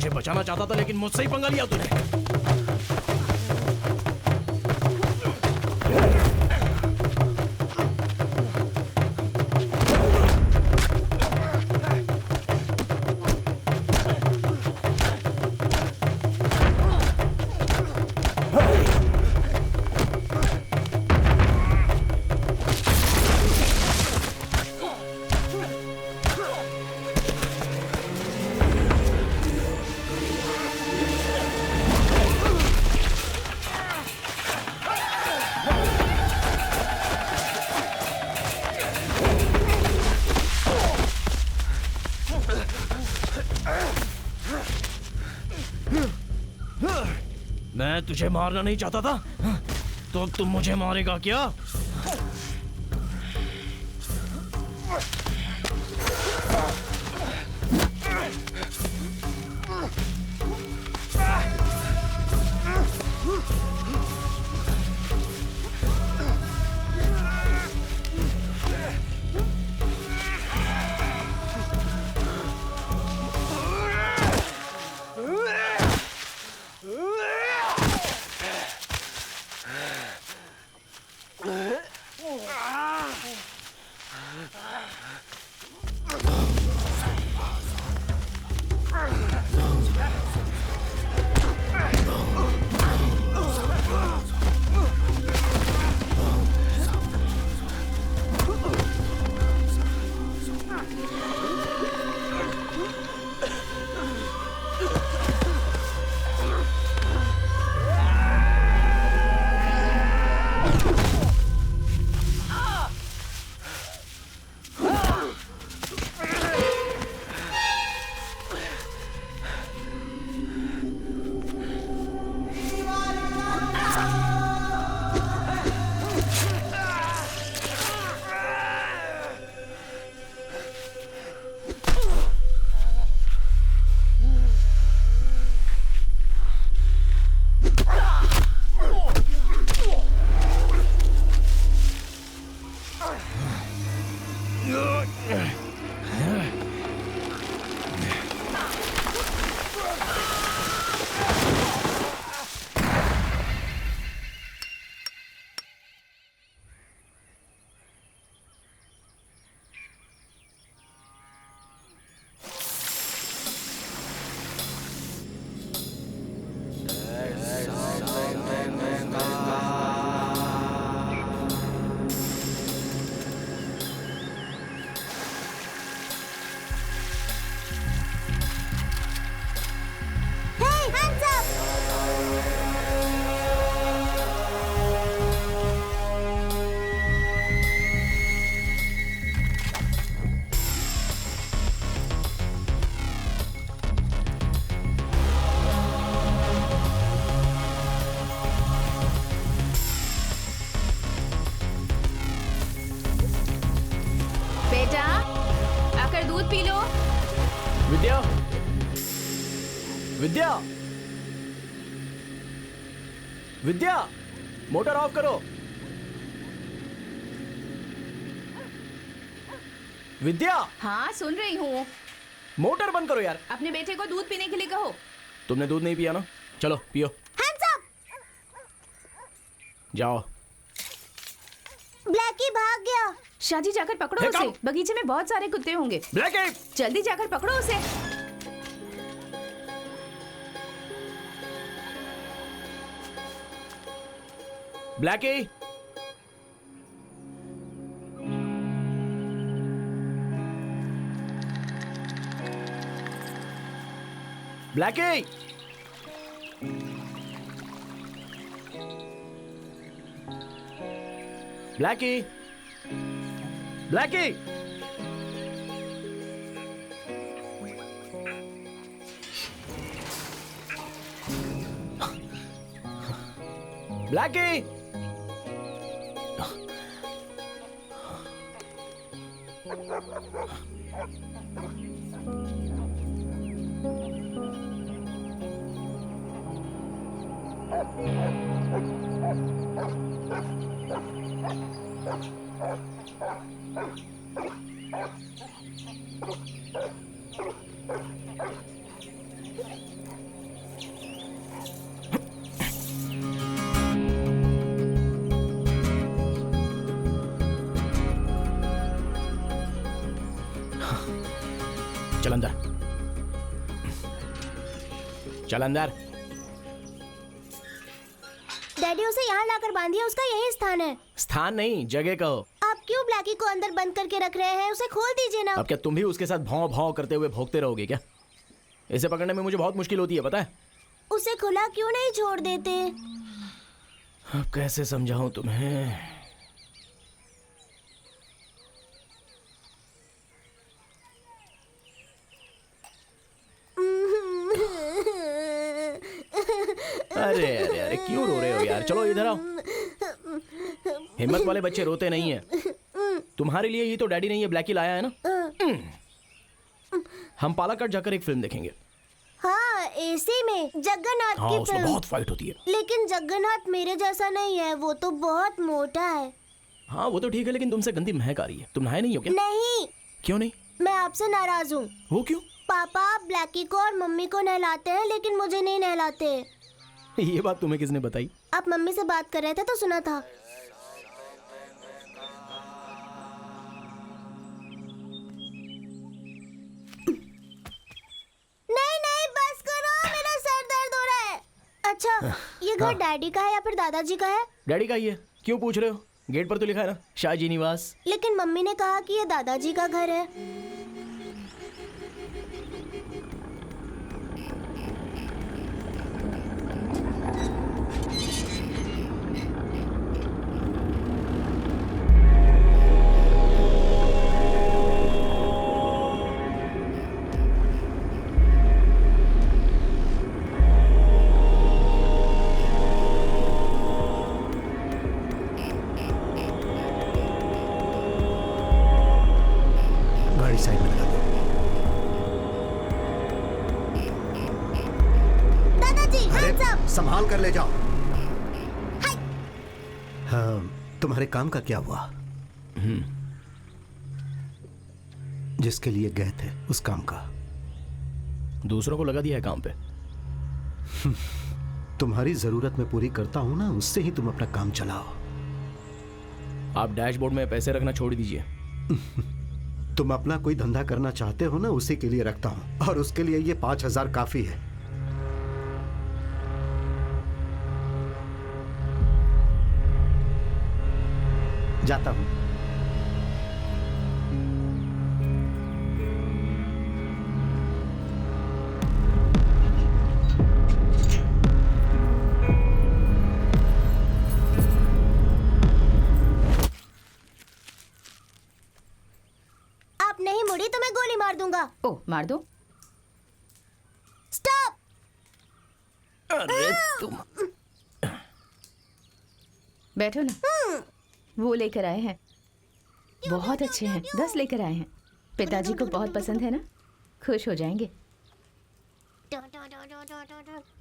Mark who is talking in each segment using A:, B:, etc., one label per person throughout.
A: तुझे बचाना चाहता था लेकिन मुझसे ही पंगा लिया तूने। मैं तुझे मारना नहीं चाहता था तो अब तुम मुझे मारेगा क्या? विद्या, विद्या, मोटर ऑफ करो। विद्या।
B: हाँ सुन रही हूँ।
A: मोटर बंद करो यार।
B: अपने बेटे को दूध पीने के लिए कहो।
A: तुमने दूध नहीं पिया ना? चलो पियो।
C: Hands up.
A: जाओ।
C: ब्लैकी भाग गया।
B: शादी जाकर पकड़ो उसे। बगीचे में बहुत सारे कुत्ते होंगे।
A: ब्लैकी,
B: जल्दी जाकर पकड़ो उसे।
A: Blackie, Blackie, Blackie, Blackie, Blackie, चल अंदर, चल अंदर।
C: डैडी उसे यहाँ लाकर बांधिए, उसका यही स्थान है।
A: स्थान नहीं, जगह कहो।
C: आप क्यों ब्लैकी को अंदर बंद करके रख रहे हैं? उसे खोल दीजिए ना।
A: अब क्या तुम भी उसके साथ भौं भौं करते हुए भौंकते रहोगे क्या? इसे पकड़ने में मुझे बहुत मुश्किल होती है, पता है?
C: उसे खुला क्यों नहीं छोड़ देते?
A: अब कैसे समझाऊं तुम्हें? अरे अरे अरे क्यों रो रहे हो यार? चलो इधर आओ। हिम्मत वाले बच्चे रोते नहीं हैं। तुम्हारे लिए ही तो डैडी ने ये ब्लैकी लाया है ना। हम पालाकट जाकर एक फिल्म देखेंगे।
C: हाँ, एसी में जगन्नाथ
A: हाँ,
C: की
A: उसमें
C: फिल्म।
A: बहुत फाइट होती है।
C: लेकिन जगन्नाथ मेरे जैसा नहीं है, वो तो बहुत मोटा है।
A: हाँ वो तो ठीक है, लेकिन तुमसे गंदी महक आ रही है। तुम नहाए नहीं हो क्या?
C: नहीं,
A: क्यों नहीं?
C: मैं आपसे नाराज हूँ।
A: वो क्यों?
C: पापा ब्लैकी को और मम्मी को नहलाते हैं, लेकिन मुझे नहीं नहलाते।
A: ये बात तुम्हें किसने बताई?
C: आप मम्मी से बात कर रहे थे तो सुना था। नहीं नहीं, बस करो, मेरा सर दर्द हो रहा है। अच्छा, ये घर डैडी का है या फिर दादाजी का है?
A: डैडी का ही है। क्यों पूछ रहे हो? गेट पर तो लिखा है ना, शाहजी निवास।
C: लेकिन मम्मी ने कहा कि ये दादाजी का घर है।
D: गाड़ी साइड में लगा दो।
C: दादाजी,
D: अरे
C: hands up!
D: संभाल कर ले जाओ। हाँ, तुम्हारे काम का क्या हुआ? जिसके लिए गए थे उस काम का?
A: दूसरों को लगा दिया है काम पे।
D: तुम्हारी जरूरत मैं पूरी करता हूं ना, उससे ही तुम अपना काम चलाओ।
A: आप डैशबोर्ड में पैसे रखना छोड़ दीजिए।
D: तुम अपना कोई धंधा करना चाहते हो ना, उसी के लिए रखता हूं, और उसके लिए ये 5,000 काफी है। जाता हूं।
C: आप नहीं मुड़ी तो मैं गोली मार दूंगा।
B: ओ मार दो।
C: स्टॉप!
A: अरे तुम
B: बैठो ना। वो लेकर आए हैं, बहुत अच्छे हैं। 10 लेकर आए हैं। पिताजी को बहुत पसंद है ना, खुश हो जाएंगे।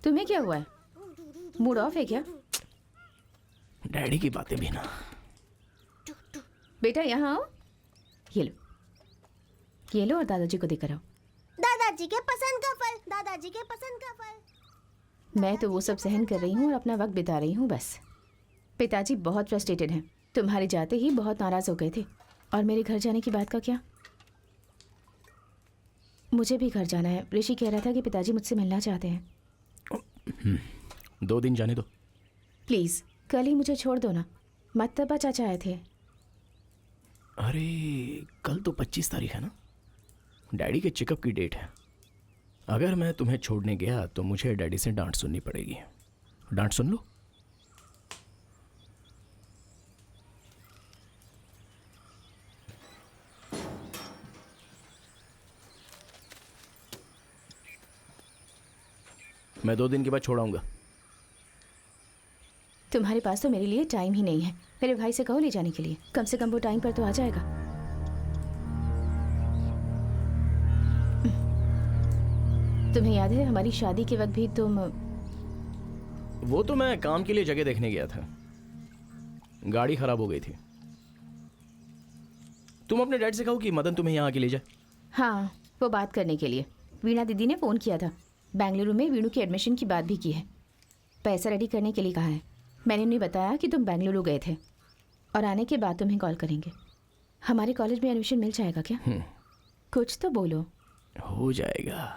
B: तुम्हें क्या हुआ है? मूड ऑफ है क्या?
A: डैडी की बातें भी ना।
B: बेटा यहाँ आओ, ये लो, ये लो और दादाजी को देकर आओ।
C: दादाजी के पसंद का फल, दादाजी के पसंद का फल।
B: मैं तो वो सब सहन कर रही हूँ और अपना वक्त बिता रही हूँ बस। पिताजी बहुत फ्रस्ट्रेटेड हैं। तुम्हारे जाते ही बहुत नाराज हो गए थे। और मेरे घर जाने की बात का क्या? मुझे भी घर जाना है। ऋषि कह रहा था कि पिताजी मुझसे मिलना चाहते हैं।
A: 2 दिन जाने दो।
B: प्लीज़ कल ही मुझे छोड़ दो ना। मत्तबा चाचा आए थे।
A: अरे कल तो 25 तारीख है ना, डैडी के चेकअप की डेट है। अगर मैं तुम्हें छोड़ने गया तो मुझे डैडी से डांट सुननी पड़ेगी। डांट सुन लो। मैं 2 दिन के बाद छोड़ाऊंगा।
B: तुम्हारे पास तो मेरे लिए टाइम ही नहीं है। मेरे भाई से कहो ले जाने के लिए, कम से कम वो टाइम पर तो आ जाएगा। तुम्हें याद है हमारी शादी के वक्त भी तुम?
A: वो तो मैं काम के लिए जगह देखने गया था, गाड़ी खराब हो गई थी। तुम अपने डैड से कहो कि मदन तुम्हें यहाँ आके ले जाए।
B: हाँ, वो बात करने के लिए वीणा दीदी ने फ़ोन किया था। बेंगलुरु में वीणु की एडमिशन की बात भी की है। पैसा रेडी करने के लिए कहा है। मैंने उन्हें बताया कि तुम बेंगलुरु गए थे और आने के बाद तुम्हें कॉल करेंगे। हमारे कॉलेज में एडमिशन मिल जाएगा क्या? कुछ तो बोलो।
A: हो जाएगा।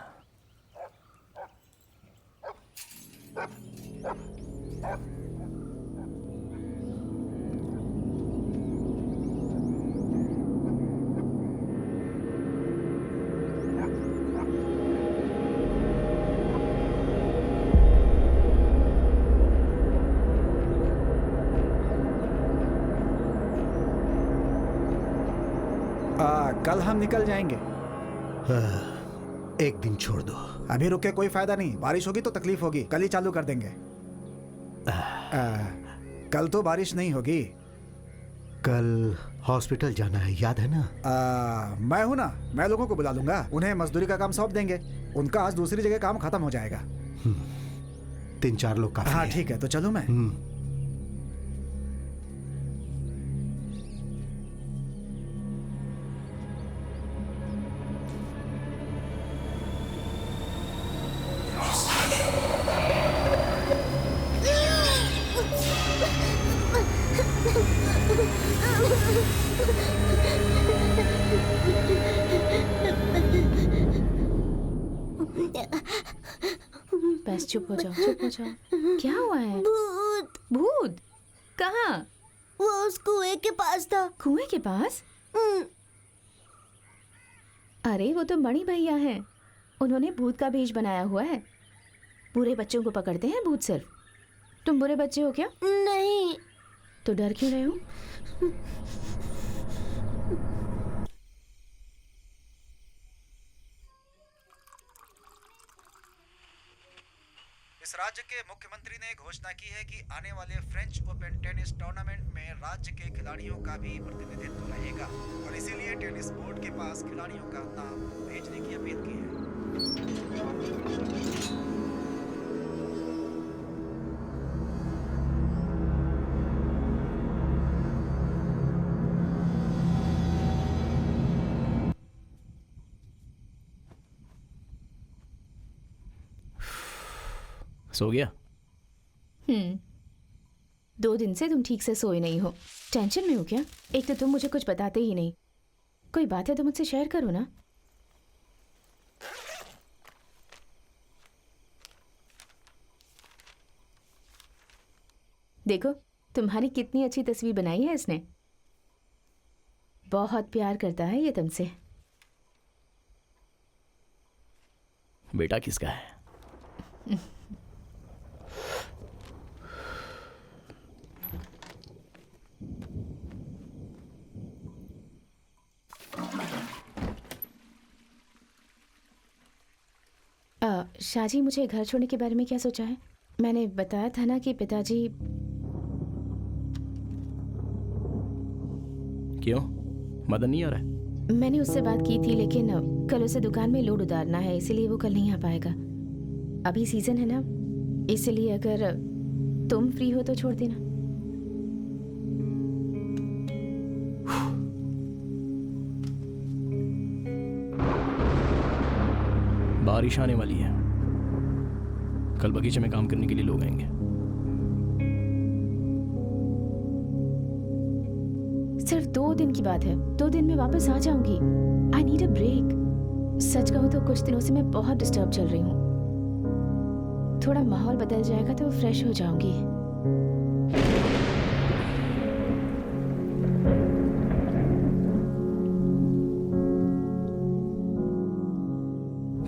E: कल हम निकल जाएंगे।
D: एक दिन छोड़ दो।
E: अभी रुके कोई फायदा नहीं, बारिश होगी तो तकलीफ होगी। कल ही चालू कर देंगे। कल तो बारिश नहीं होगी।
D: कल हॉस्पिटल जाना है, याद है ना?
E: मैं हूं ना, मैं लोगों को बुला लूंगा। उन्हें मजदूरी का काम सौंप देंगे। उनका आज दूसरी जगह काम खत्म हो जाएगा।
D: 3-4 लोग काफी
E: हाँ
D: है।
E: ठीक है, तो चलूं मैं?
B: बस चुप हो जाओ, चुप हो जाओ। क्या हुआ है?
C: भूत।
B: भूत? कहाँ?
C: वो उस कुएं के पास था।
B: कुएं के पास? अरे वो तो बड़ी भैया हैं। उन्होंने भूत का भेष बनाया हुआ है। बुरे बच्चों को पकड़ते हैं भूत सिर्फ। तुम बुरे बच्चे हो क्या?
C: नहीं।
B: तो डर क्यों रहे हो?
E: इस राज्य के मुख्यमंत्री ने घोषणा की है कि आने वाले फ्रेंच ओपन टेनिस टूर्नामेंट में राज्य के खिलाड़ियों का भी प्रतिनिधित्व रहेगा और इसीलिए टेनिस बोर्ड के पास खिलाड़ियों का नाम भेजने की अपील की है।
A: सो गया?
B: 2 दिन से तुम ठीक से सोए नहीं हो। टेंशन में हो क्या? एक तो तुम मुझे कुछ बताते ही नहीं। कोई बात है तो मुझसे शेयर करो ना। देखो तुम्हारी कितनी अच्छी तस्वीर बनाई है इसने। बहुत प्यार करता है ये तुमसे।
A: बेटा किसका है?
B: शाहजी, मुझे घर छोड़ने के बारे में क्या सोचा है? मैंने बताया था ना कि पिताजी।
A: क्यों, मदन नहीं आ रहा है?
B: मैंने उससे बात की थी लेकिन कल उसे दुकान में लोड उतारना है, इसीलिए वो कल नहीं आ पाएगा। अभी सीजन है ना, इसलिए अगर तुम फ्री हो तो छोड़ देना।
A: बारिश आने वाली है। कल बगीचे में काम करने के लिए लोग आएंगे।
B: सिर्फ 2 दिन की बात है। 2 दिन में वापस आ जाऊंगी। I need a break. सच कहूं तो कुछ दिनों से मैं बहुत डिस्टर्ब चल रही हूँ। थोड़ा माहौल बदल जाएगा तो फ्रेश हो जाऊंगी।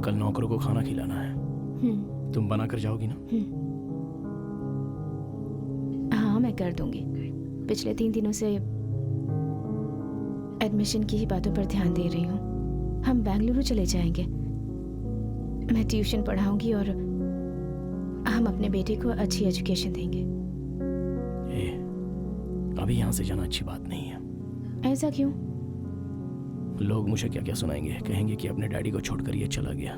A: कल नौकरों को खाना खिलाना है। तुम बना कर जाओगी ना?
B: हाँ मैं कर दूंगी। पिछले 3 दिनों से एडमिशन की ही बातों पर ध्यान दे रही हूँ। हम बेंगलुरु चले जाएंगे। मैं ट्यूशन पढ़ाऊंगी और हम अपने बेटे को अच्छी एजुकेशन देंगे।
A: अभी यहाँ से जाना अच्छी बात नहीं है।
B: ऐसा क्यों?
A: लोग मुझे क्या क्या सुनाएंगे। कहेंगे कि अपने डैडी को छोड़कर ये चला गया।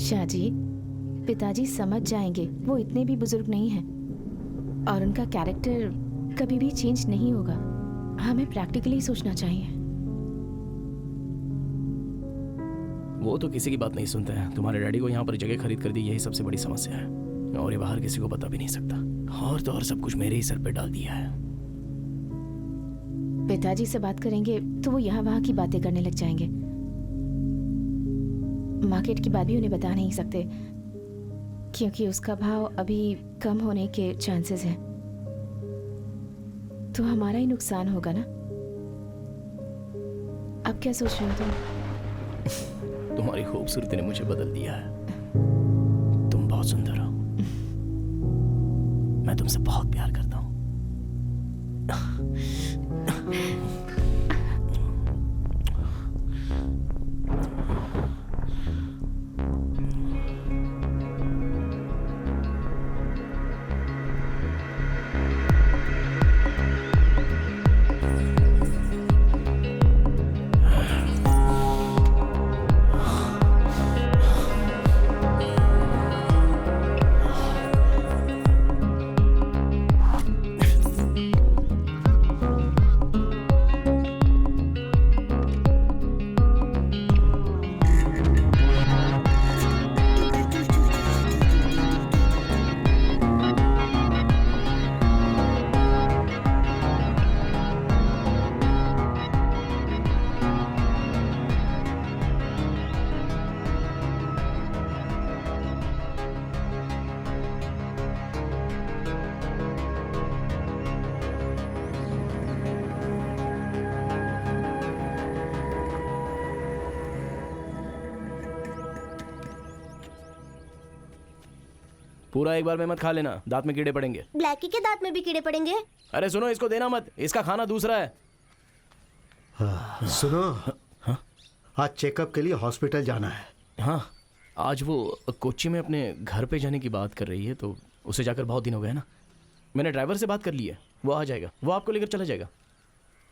B: शाहजी, पिताजी समझ जाएंगे। वो इतने भी बुजुर्ग नहीं हैं और उनका कैरेक्टर कभी भी चेंज नहीं होगा। हमें प्रैक्टिकली सोचना चाहिए।
A: वो तो किसी की बात नहीं सुनते हैं। तुम्हारे डैडी को यहाँ पर जगह खरीद कर दी, यही सबसे बड़ी समस्या है। और ये बाहर किसी को बता भी नहीं सकता। और तो और सब कुछ मेरे ही सर पे डाल दिया है।
B: पिताजी से बात करेंगे तो वो यहाँ वहाँ की बातें करने लग जाएंगे। मार्केट की बात भी उन्हें बता नहीं सकते, क्योंकि उसका भाव अभी कम होने के चांसेस हैं। तो हमारा ही नुकसान होगा ना। अब क्या सोच रहे हो तुम?
A: तुम्हारी खूबसूरती ने मुझे बदल दिया है। तुम बहुत सुंदर हो। मैं तुमसे बहुत प्यार करता हूँ। पूरा एक बार में मत खा लेना, दांत में कीड़े पड़ेंगे।
C: ब्लैकी के दांत में भी कीड़े पड़ेंगे।
A: अरे सुनो, इसको देना मत, इसका खाना दूसरा है।
D: सुनो, आज चेकअप के लिए हॉस्पिटल जाना है।
A: हाँ, आज वो कोच्चि में अपने घर पे जाने की बात कर रही है, तो उसे जाकर बहुत दिन हो गए ना। मैंने ड्राइवर से बात कर ली है, वो आ जाएगा, वो आपको लेकर चला जाएगा।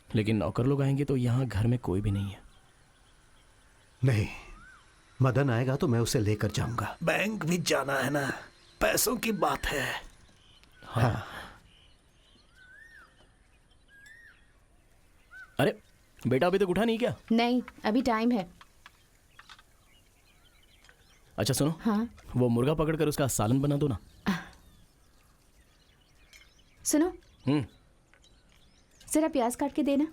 A: लेकिन नौकर लोग आएंगे तो यहाँ घर में कोई भी नहीं है।
D: नहीं, मदन आएगा तो मैं उसे लेकर जाऊंगा। बैंक भी जाना है ना, पैसों की बात है। हाँ।
A: अरे बेटा अभी तक उठा नहीं क्या?
B: नहीं, अभी टाइम है।
A: अच्छा सुनो,
B: हाँ
A: वो मुर्गा पकड़कर उसका सालन बना दो ना।
B: सुनो,
A: हम्म।
B: जरा प्याज काट के देना।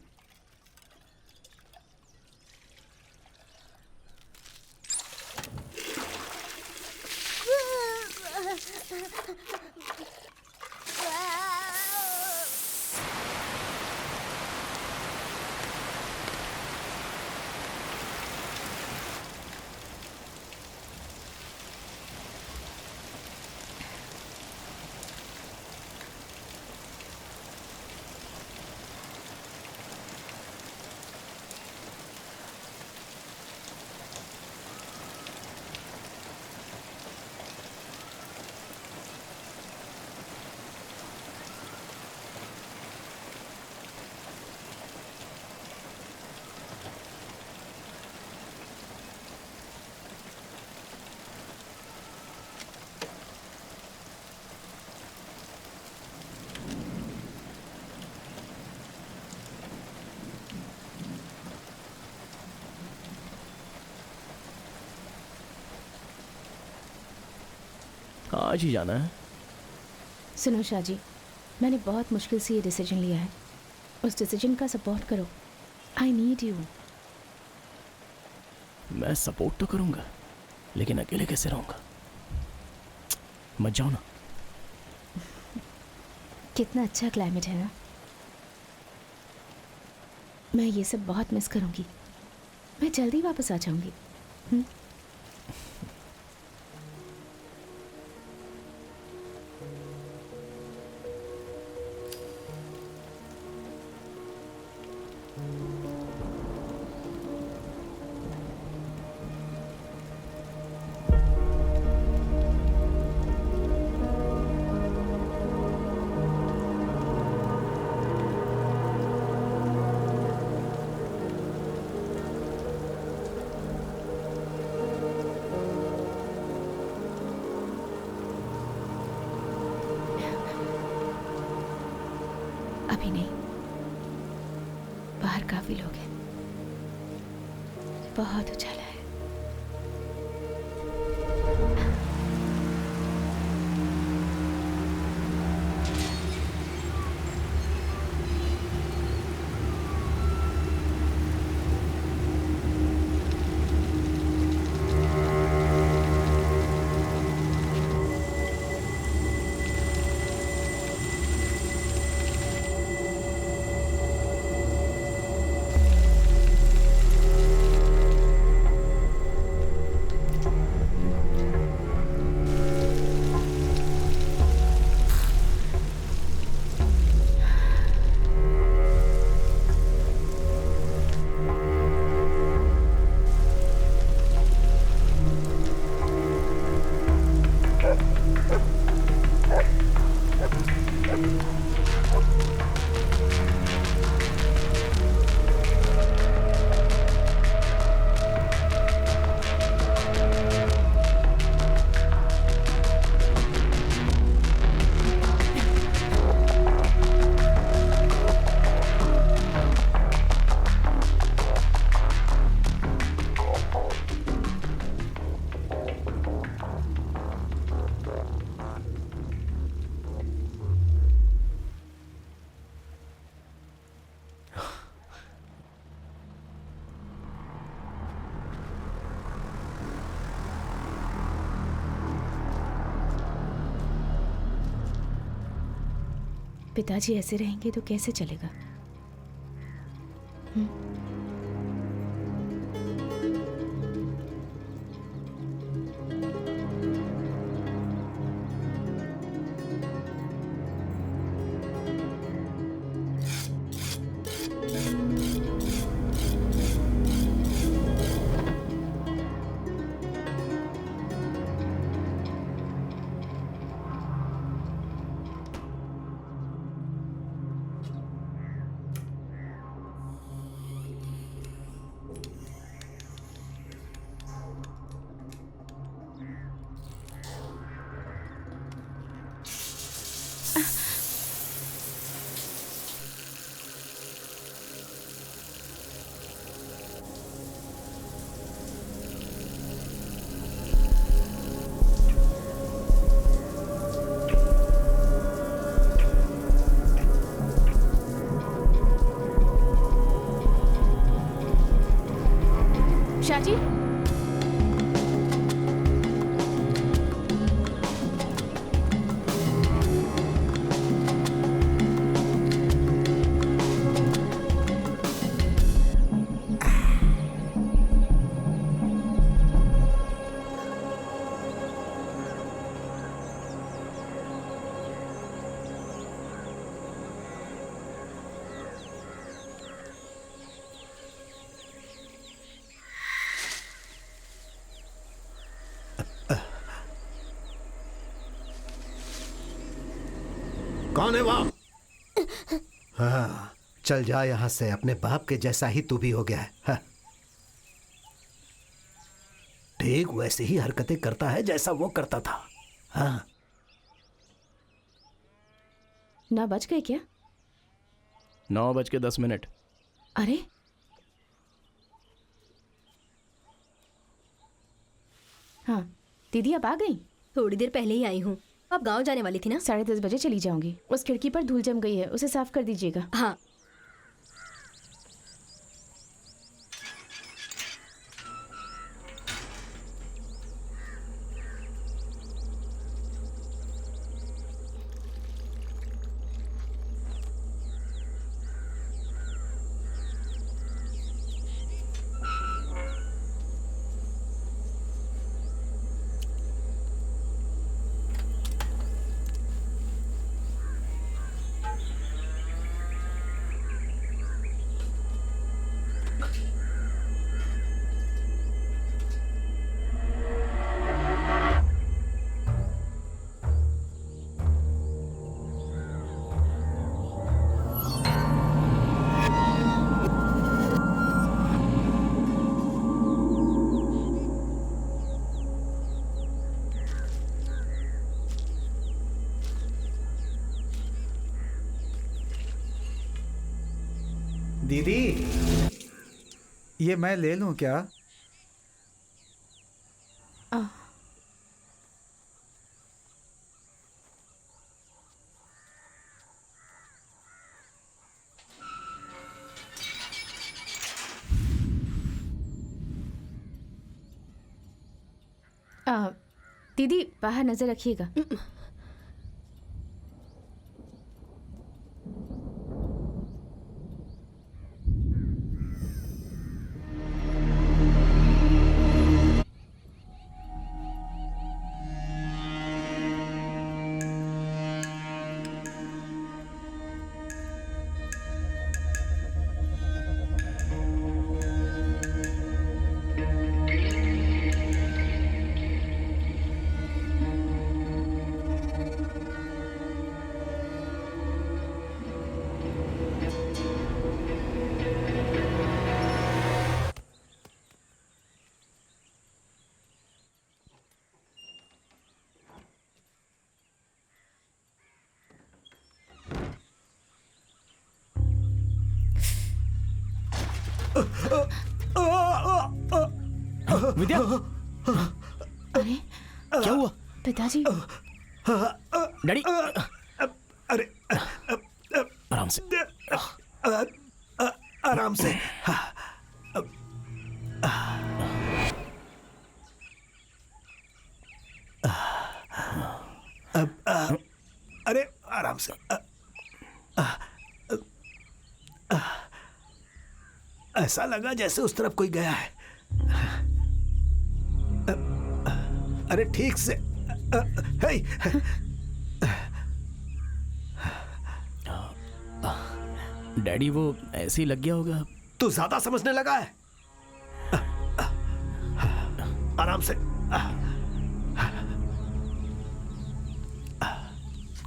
A: आज ही जाना है।
B: सुनो शाह जी, मैंने बहुत मुश्किल से ये डिसीजन लिया है। उस डिसीजन का सपोर्ट करो। I need you.
A: मैं सपोर्ट तो करूंगा, लेकिन अकेले कैसे रहूंगा? मत जाओ ना।
B: कितना अच्छा क्लाइमेट है ना। मैं ये सब बहुत मिस करूंगी। मैं जल्दी वापस आ जाऊंगी। अभी नहीं, बाहर काफी लोग हैं। बहुत उजाला है। पिताजी ऐसे रहेंगे तो कैसे चलेगा? शाजी,
D: कौन है वहां? हाँ, चल जा यहां से। अपने बाप के जैसा ही तू भी हो गया है। हाँ। ठीक वैसे ही हरकतें करता है जैसा वो करता था। हाँ।
B: 9 बज गए क्या?
A: 9:10।
B: अरे, हाँ दीदी अब आ गई?
F: थोड़ी देर पहले ही आई हूँ। अब गांव जाने वाली थी ना?
B: 10:30 बजे चली जाऊंगी। उस खिड़की पर धूल जम गई है, उसे साफ कर दीजिएगा।
F: हाँ।
G: दीदी, ये मैं ले लूं क्या?
B: आ, दीदी बाहर नजर रखिएगा।
A: विद्या,
B: अरे
A: क्या हुआ?
B: पिताजी,
A: डैडी,
D: अरे
A: आराम से।
D: आराम से। अरे आराम से। ऐसा लगा जैसे उस तरफ कोई गया है। अरे ठीक से हे,
A: डैडी वो ऐसे ही लग गया होगा।
D: तू ज्यादा समझने लगा है। आराम से।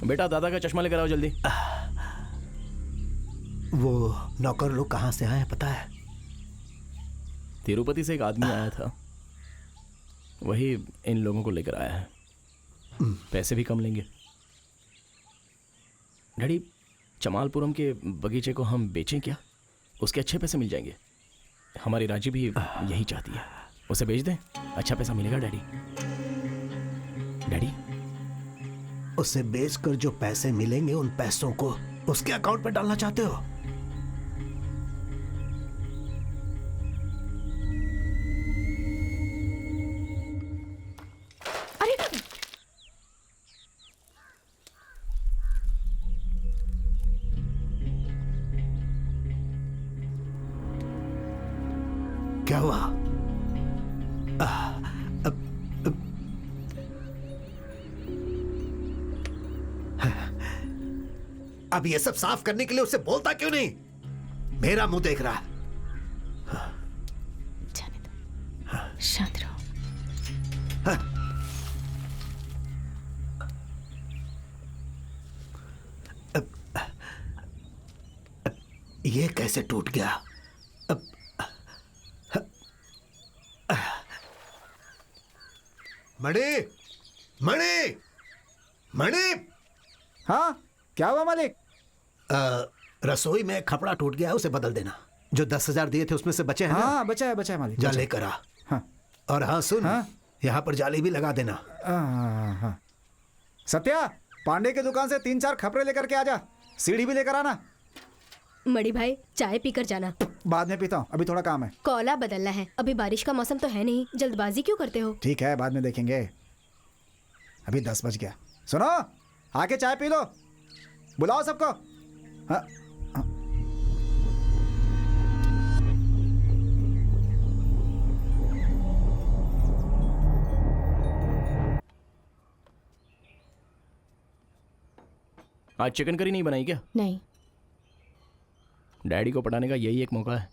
A: बेटा दादा का चश्मा लेकर आओ जल्दी।
D: वो नौकर लोग कहाँ से आए हैं पता है?
A: तिरुपति से एक आदमी आया था, वही इन लोगों को लेकर आया है। पैसे भी कम लेंगे। डैडी चमालपुरम के बगीचे को हम बेचें क्या? उसके अच्छे पैसे मिल जाएंगे। हमारी राजी भी यही चाहती है। उसे बेच दें, अच्छा पैसा मिलेगा डैडी। डैडी
D: उसे बेचकर जो पैसे मिलेंगे उन पैसों को उसके अकाउंट में डालना चाहते हो?
B: अरे
D: क्या हुआ? अब ये सब साफ करने के लिए उससे बोलता क्यों नहीं? मेरा मुंह देख रहा है।
B: जाने दो, शांत रहो।
D: ये कैसे टूट गया? मणि, मणि, मणि!
G: हाँ क्या हुआ मालिक?
D: रसोई में कपड़ा टूट गया है, उसे बदल देना। जो 10,000 दिए थे उसमें से बचे हैं ना?
G: हाँ बचा है मालिक।
D: जा
G: बचा है।
D: लेकर आ।
G: हाँ
D: और हाँ सुन,
G: हाँ?
D: यहाँ पर जाली भी लगा देना।
G: हाँ। सत्या, पांडे की दुकान से 3-4 खपरे लेकर के आजा। सीढ़ी भी लेकर आना।
F: मणि भाई चाय पीकर जाना।
G: बाद में पीता हूँ, अभी थोड़ा काम है।
F: कोला बदलना है, अभी बारिश का मौसम तो है नहीं, जल्दबाजी क्यों करते हो?
G: ठीक है, बाद में देखेंगे। अभी 10 बज गया। सुनो, आके चाय पी लो। बुलाओ सबको। हाँ हाँ।
A: आज चिकन करी नहीं बनाई क्या?
B: नहीं।
A: डैडी को पटाने का यही एक मौका है।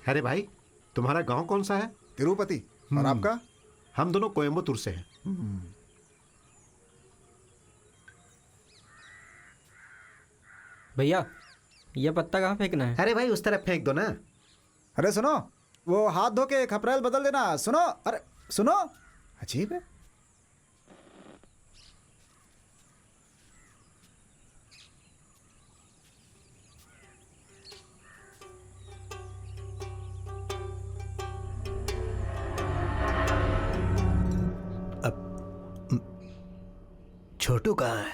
D: अरे भाई, तुम्हारा गांव कौन सा है?
G: तिरुपति। और आपका?
D: हम दोनों कोयम्बतूर से हैं।
H: भैया ये पत्ता कहाँ फेंकना है?
D: अरे भाई उस तरफ फेंक दो ना।
G: अरे सुनो, वो हाथ धो के खपरेल बदल देना। सुनो, अरे सुनो, अजीब है।
D: छोटू कहाँ है?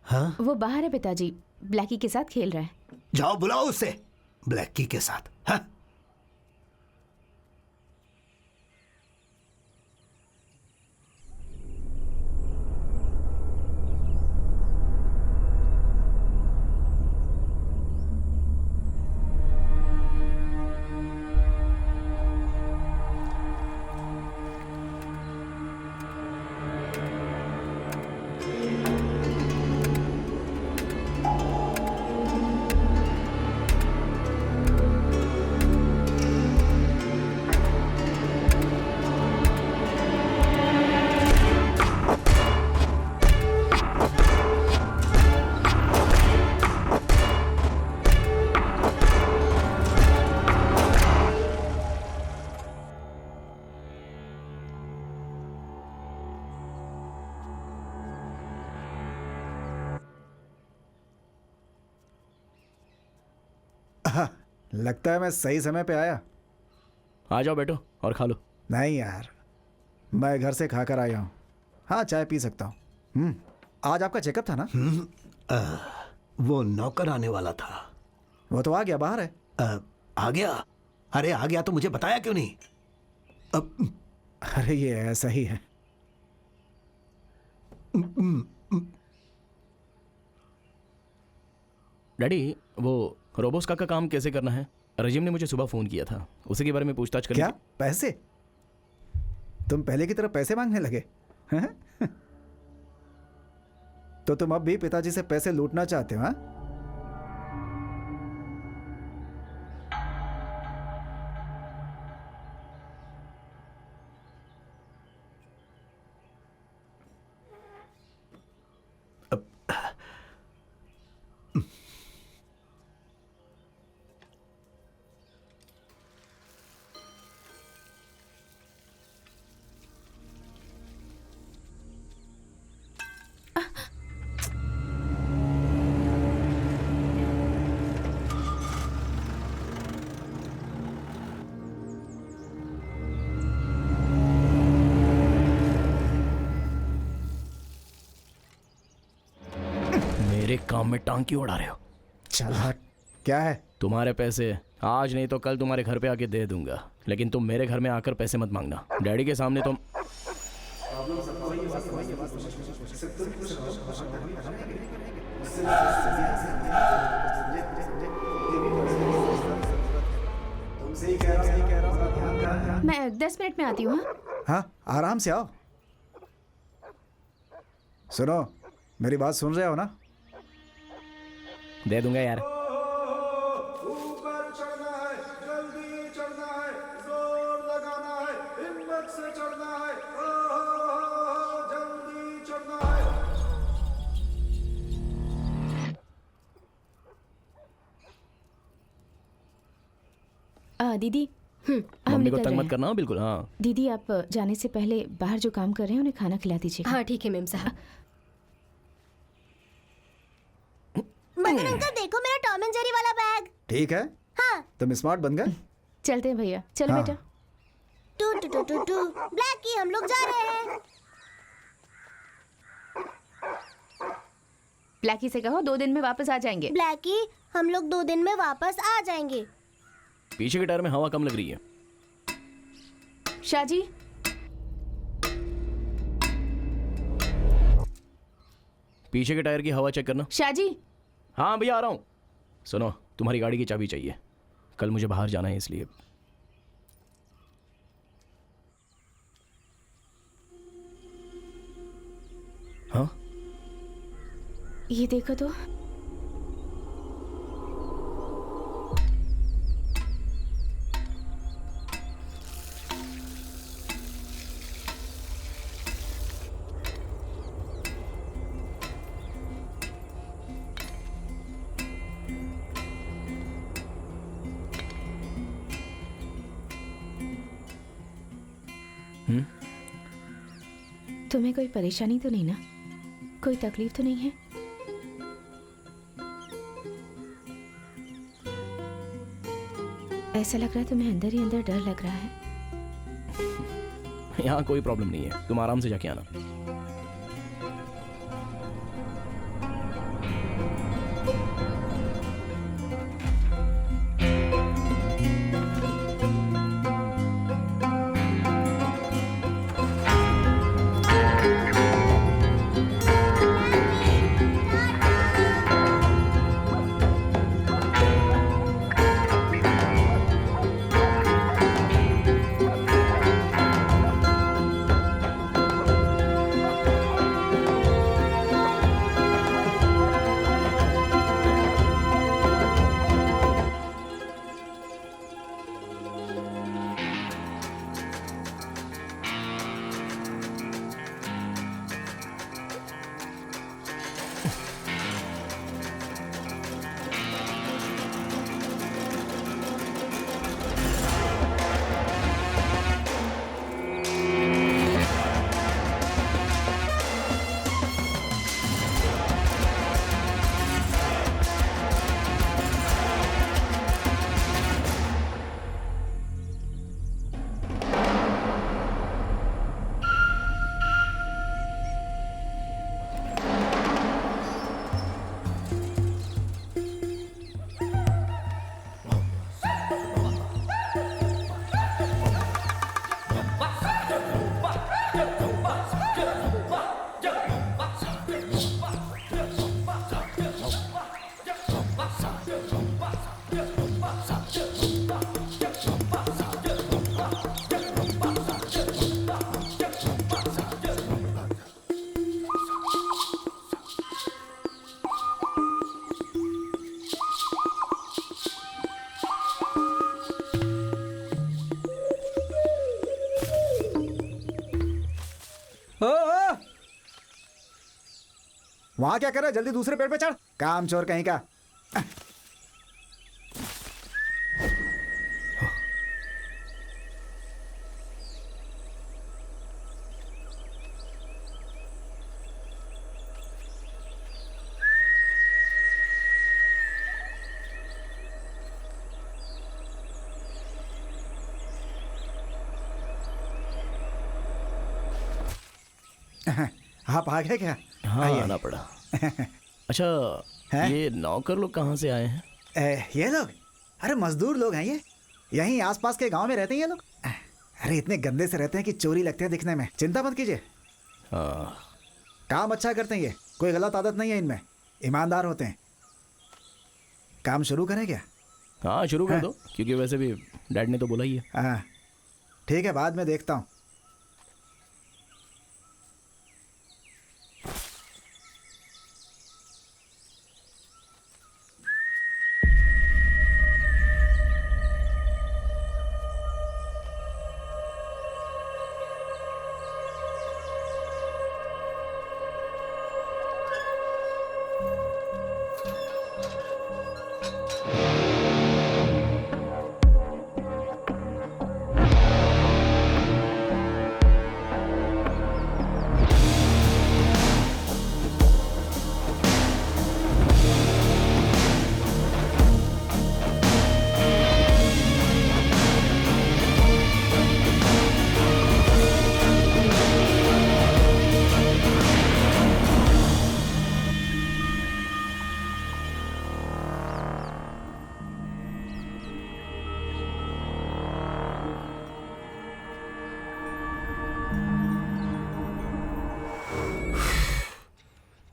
D: हाँ?
B: वो बाहर है पिताजी, ब्लैकी के साथ खेल रहा है।
D: जाओ बुलाओ उसे, ब्लैकी के साथ। हाँ?
G: लगता है मैं सही समय पे आया।
A: आ जाओ बैठो और खा लो।
G: नहीं यार, मैं घर से खाकर आया हूँ। हाँ, चाय पी सकता हूँ। आज आपका चेकअप था ना?
D: वो नौकर आने वाला था।
G: वो तो आ गया, बाहर है।
D: आ गया? अरे आ गया तो मुझे बताया क्यों नहीं?
G: अरे ये ऐसा ही है।
A: डैडी, वो रोबोस्का का काम कैसे करना है? रजीम ने मुझे सुबह फोन किया था, उसी के बारे में पूछताछ करनी
G: क्या पैसे? तुम पहले की तरह पैसे मांगने लगे हैं? तो तुम अब भी पिताजी से पैसे लूटना चाहते हो? हाँ,
A: मेरे काम में टांग क्यों उड़ा रहे हो?
G: चल हट। क्या है?
A: तुम्हारे पैसे आज नहीं तो कल तुम्हारे घर पे आके दे दूंगा, लेकिन तुम मेरे घर में आकर पैसे मत मांगना। डैडी के सामने तुम
B: मैं 10 मिनट में आती हूँ। हाँ?
G: हाँ, आराम से आओ। सुनो, मेरी बात सुन रहे हो ना?
A: दे दूंगा यार।
G: ऊपर चढ़ना है, जल्दी चढ़ना है, जोर लगाना है, हिम्मत से चढ़ना है, जल्दी चढ़ना है।
B: दीदी, हम
A: मम्मी को
B: निकल
A: तंग
B: रहे
A: मत
B: हैं।
A: करना। बिल्कुल हाँ।
B: दीदी, आप जाने से पहले बाहर जो काम कर रहे हैं उन्हें खाना खिला दीजिएगा।
F: हाँ ठीक है मेम साहब।
C: मदन अंकल देखो मेरा टॉम एंड जेरी वाला बैग।
G: ठीक है,
C: हाँ।
G: तुम स्मार्ट बन गए।
B: चलते हैं भैया, चलो
G: हाँ।
B: बेटा।
C: टू टू टू टू टू ब्लैकी, हम लोग जा रहे हैं।
B: ब्लैकी से कहो 2 दिन में वापस आ जाएंगे।
C: ब्लैकी, हम लोग 2 दिन में वापस आ जाएंगे।
A: पीछे के टायर में हवा कम लग रही है।
B: शाहजी,
A: पीछे के टायर की हवा चेक करना।
B: शाहजी।
A: हाँ भैया आ रहा हूँ। सुनो, तुम्हारी गाड़ी की चाबी चाहिए, कल मुझे बाहर जाना है इसलिए। हाँ
B: ये देखो तो। तुम्हें कोई परेशानी तो नहीं ना? कोई तकलीफ तो नहीं है? ऐसा लग रहा है तुम्हें अंदर ही अंदर डर लग रहा है।
A: यहाँ कोई प्रॉब्लम नहीं है, तुम आराम से जाके आना।
G: वहां क्या कर रहा है? जल्दी दूसरे पेड़ पे चढ़, काम चोर कहीं का। आप आ गए क्या?
A: हाँ
G: आइए,
A: आना पड़ा। अच्छा
G: हैं?
A: ये नौकर लोग कहाँ से आए हैं?
G: ये लोग, अरे मजदूर लोग हैं ये, यहीं आसपास के गांव में रहते हैं ये लोग। अरे इतने गंदे से रहते हैं कि चोरी लगते हैं दिखने में। चिंता मत कीजिए,
A: हाँ
G: काम अच्छा करते हैं ये, कोई गलत आदत नहीं है इनमें, ईमानदार होते हैं। काम शुरू करें क्या?
A: हाँ शुरू कर
G: हैं?
A: दो, क्योंकि वैसे भी डैड ने तो बोला ही है।
G: हाँ ठीक है, बाद में देखता हूँ।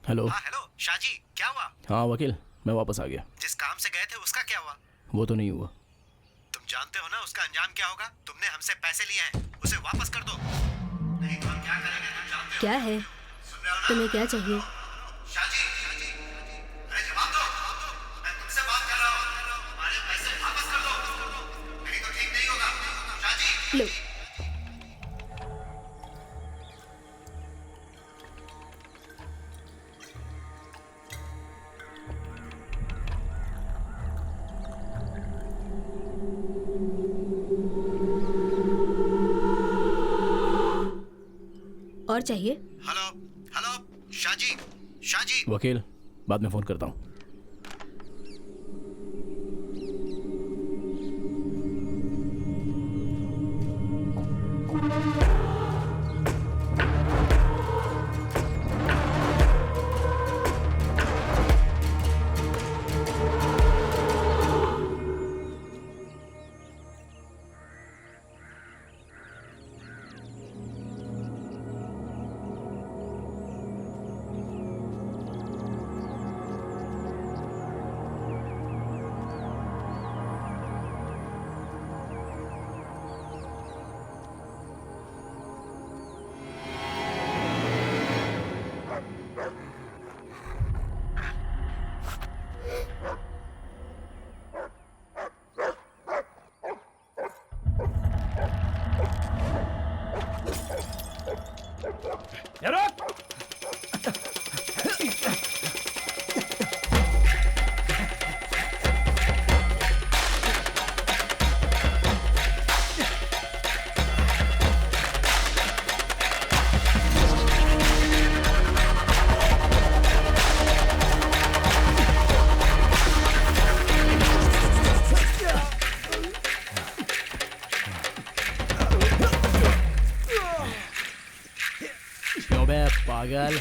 A: हेलो।
E: हाँ हेलो शाहजी, क्या हुआ?
A: हाँ वकील, मैं वापस आ गया।
E: जिस काम से गए थे उसका क्या हुआ?
A: वो तो नहीं हुआ।
E: तुम जानते हो ना उसका अंजाम क्या होगा? तुमने हमसे पैसे लिए हैं, उसे वापस कर दो, नहीं तो हम क्या करेंगे तुम जानते हो।
F: क्या है? तुम्हें क्या चाहिए?
E: शाहजी, अरे जवाब दो, मैं तुमसे बात कर रहा हूँ। हमारे पैसे वापस कर दो, नहीं तो ठीक नहीं होगा। शाहजी
F: लो, और चाहिए?
E: हेलो हेलो शाहजी, शाहजी
A: वकील, बाद में फ़ोन करता हूँ। क्यों बे पागल?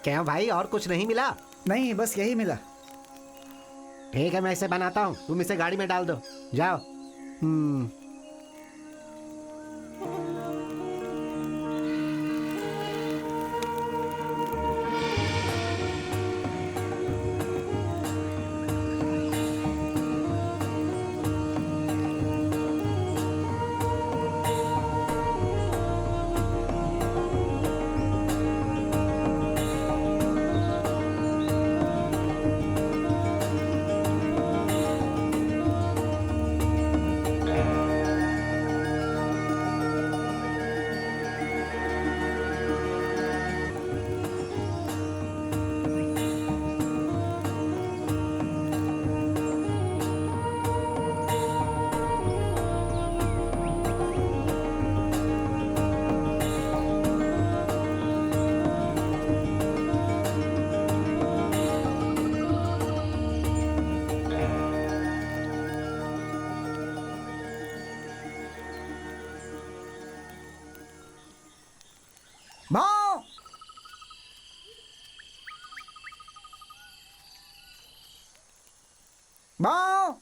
I: क्या भाई, और कुछ नहीं मिला?
G: नहीं, बस यही मिला।
I: ठीक है, मैं इसे बनाता हूँ, तुम इसे गाड़ी में डाल दो, जाओ।
G: भाव। भाव।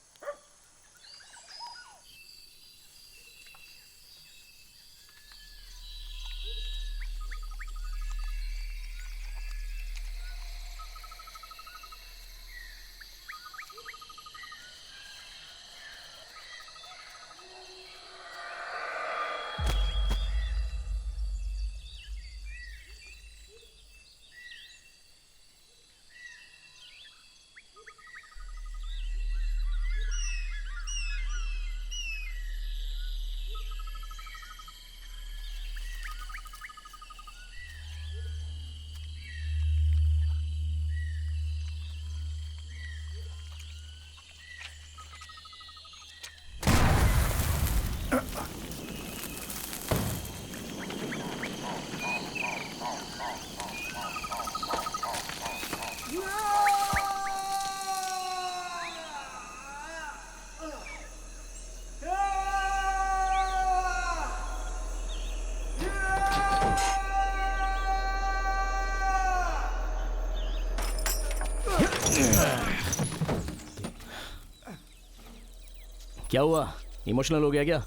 A: क्या हुआ, इमोशनल हो गया क्या?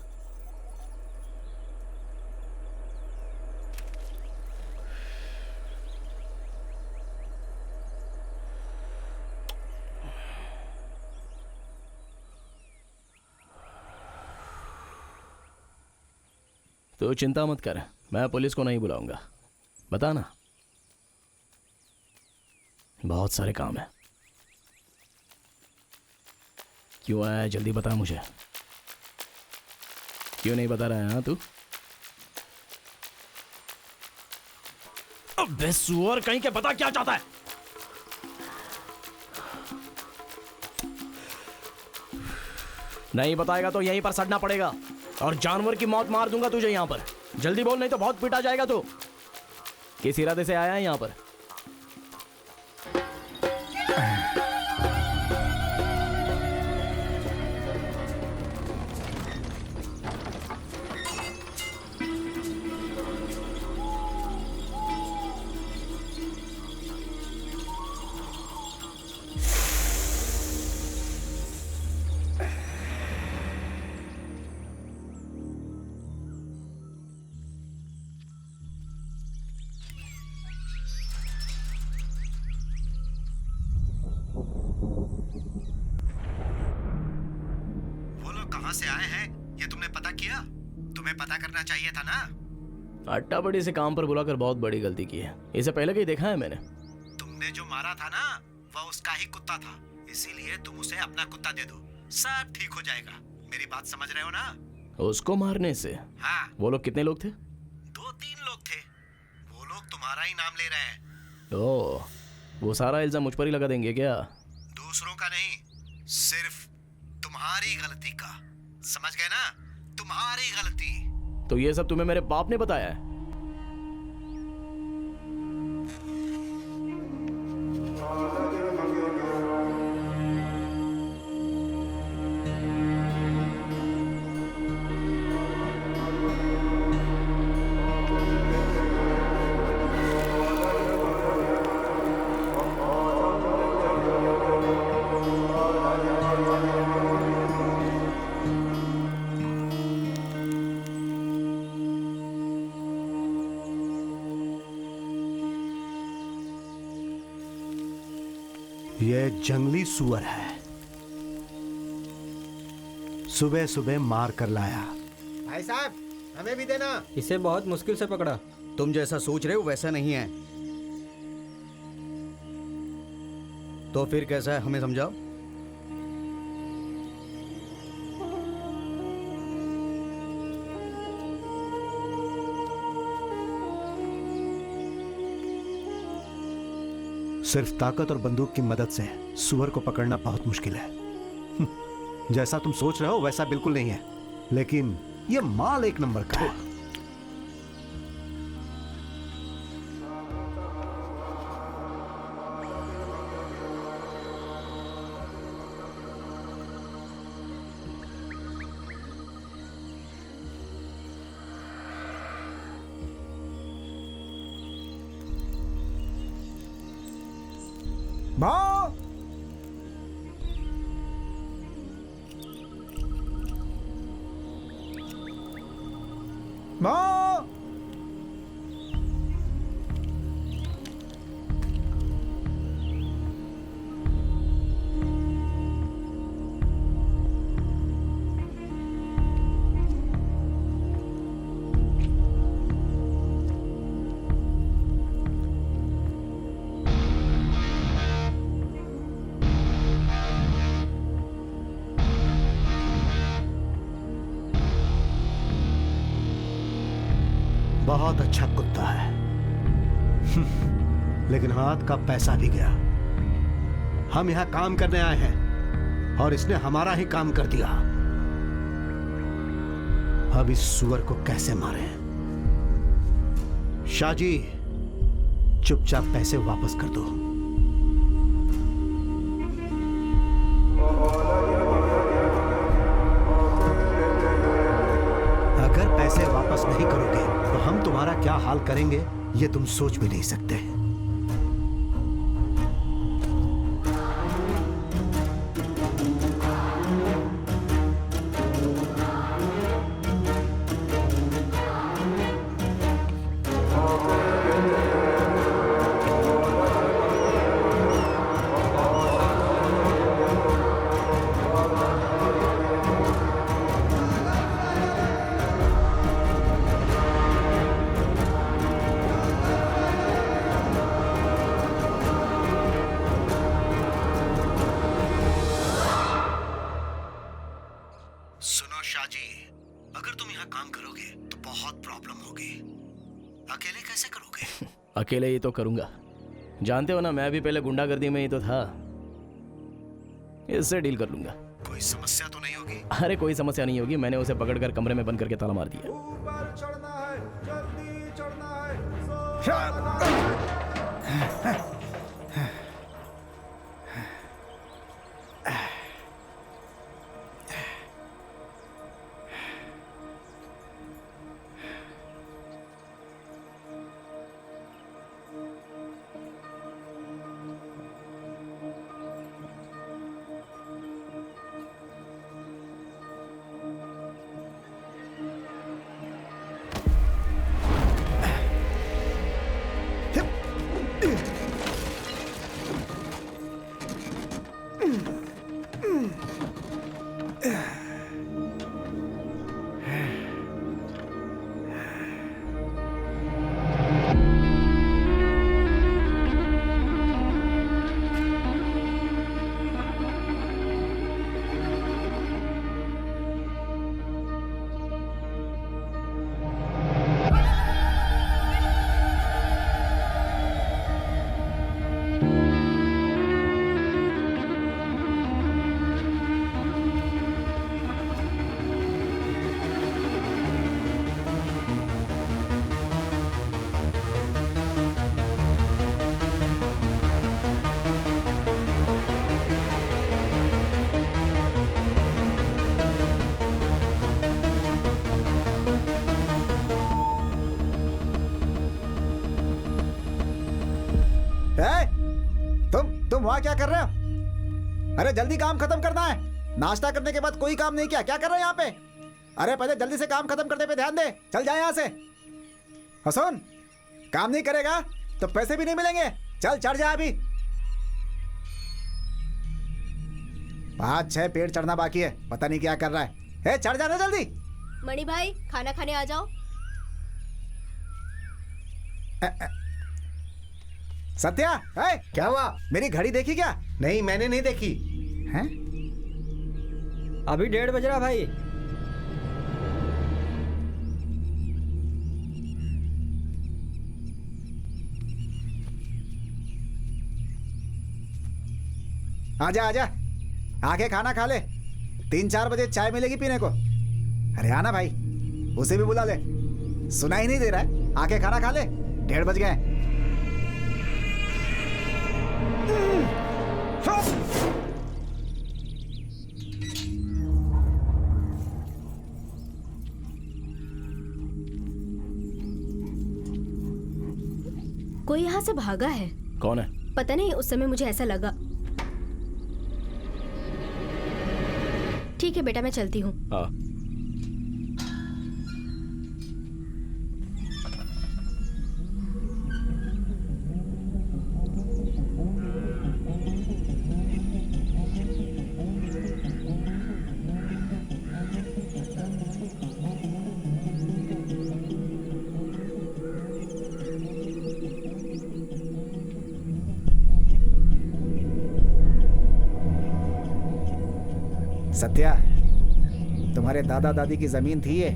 A: तो चिंता मत कर, मैं पुलिस को नहीं बुलाऊंगा। बता ना, बहुत सारे काम है। क्यों आया, जल्दी बता मुझे। क्यों नहीं बता रहा है हाँ तू? अबे सुअर कहीं के, बता क्या चाहता है? नहीं बताएगा तो यहीं पर सड़ना पड़ेगा और जानवर की मौत मार दूंगा तुझे यहां पर। जल्दी बोल, नहीं तो बहुत पीटा जाएगा तू। किस इरादे से आया है यहां पर?
I: कहां से आए हैं ये तुमने पता किया? तुम्हें पता करना चाहिए था ना।
A: अट्टा बड़ी से काम पर बुलाकर बहुत बड़ी गलती की है। इसे पहले कहीं देखा है मैंने।
I: तुमने जो मारा था ना, वह उसका ही कुत्ता था, इसीलिए तुम उसे अपना कुत्ता दे दो, सब ठीक हो जाएगा। मेरी बात समझ रहे हो ना?
A: उसको मारने से?
I: हाँ।
A: वो लोग कितने लोग थे?
I: 2-3 लोग थे। वो लोग तुम्हारा ही नाम ले रहे हैं।
A: ओह, वो सारा इल्जाम मुझ पर ही लगा देंगे क्या?
I: दूसरों का नहीं, सिर्फ तुम्हारी गलती का। समझ गए ना? तुम्हारी गलती।
A: तो ये सब तुम्हें मेरे बाप ने बताया है?
D: ये जंगली सुअर है, सुबह सुबह मार कर लाया।
G: भाई साहब हमें भी देना।
H: इसे बहुत मुश्किल से पकड़ा।
J: तुम जैसा सोच रहे हो वैसा नहीं है। तो फिर कैसा है, हमें समझाओ।
D: सिर्फ ताकत और बंदूक की मदद से सुअर को पकड़ना बहुत मुश्किल है। जैसा तुम सोच रहे हो वैसा बिल्कुल नहीं है, लेकिन ये माल एक नंबर का है।
G: भाव भाव
D: बहुत अच्छा कुत्ता है, लेकिन हाथ का पैसा भी गया। हम यहां काम करने आए हैं और इसने हमारा ही काम कर दिया। अब इस सुअर को कैसे मारें? शाहजी, चुपचाप पैसे वापस कर दो। अगर पैसे वापस नहीं करोगे तो हम तुम्हारा क्या हाल करेंगे ये तुम सोच भी नहीं सकते। सुनो शाहजी, अगर तुम यहाँ काम करोगे तो बहुत प्रॉब्लम होगी। अकेले कैसे करोगे?
A: अकेले ही तो करूंगा। जानते हो ना, मैं भी पहले गुंडागर्दी में ही तो था। इससे डील कर लूंगा।
D: कोई समस्या तो नहीं होगी?
A: अरे कोई समस्या नहीं होगी। मैंने उसे पकड़कर कमरे में बंद करके ताला मार दिया।
G: ऊपर चढ़ना है, जल्दी चढ़ना है। तुम वहां क्या कर रहे हो? अरे जल्दी काम खत्म करना है। नाश्ता करने के बाद कोई काम नहीं किया, क्या कर रहे हो यहाँ पे? अरे पहले जल्दी से काम खत्म करने पे ध्यान दे। चल जाए यहाँ से। हसन, काम नहीं करेगा तो पैसे भी नहीं मिलेंगे। चल चढ़ जा अभी। 5 6 पेड़ चढ़ना बाकी है, पता नहीं क्या कर रहा है। ए, चढ़ जाना जल्दी।
F: मणि भाई खाना खाने आ जाओ।
G: सत्या, ए,
J: क्या हुआ?
G: मेरी घड़ी देखी क्या?
J: नहीं, मैंने नहीं देखी।
G: हैं?
H: अभी 1:30 बज रहा भाई।
G: आजा आजा, आके खाना खा ले। 3 4 बजे चाय मिलेगी पीने को। अरे आना भाई, उसे भी बुला ले। सुना ही नहीं दे रहा है, आके खाना खा ले। 1:30 बज गए।
F: कोई यहाँ से भागा है।
A: कौन है?
F: पता नहीं, उस समय मुझे ऐसा लगा। ठीक है बेटा, मैं चलती हूँ।
A: हाँ।
G: सत्या, तुम्हारे दादा दादी की जमीन थी ये,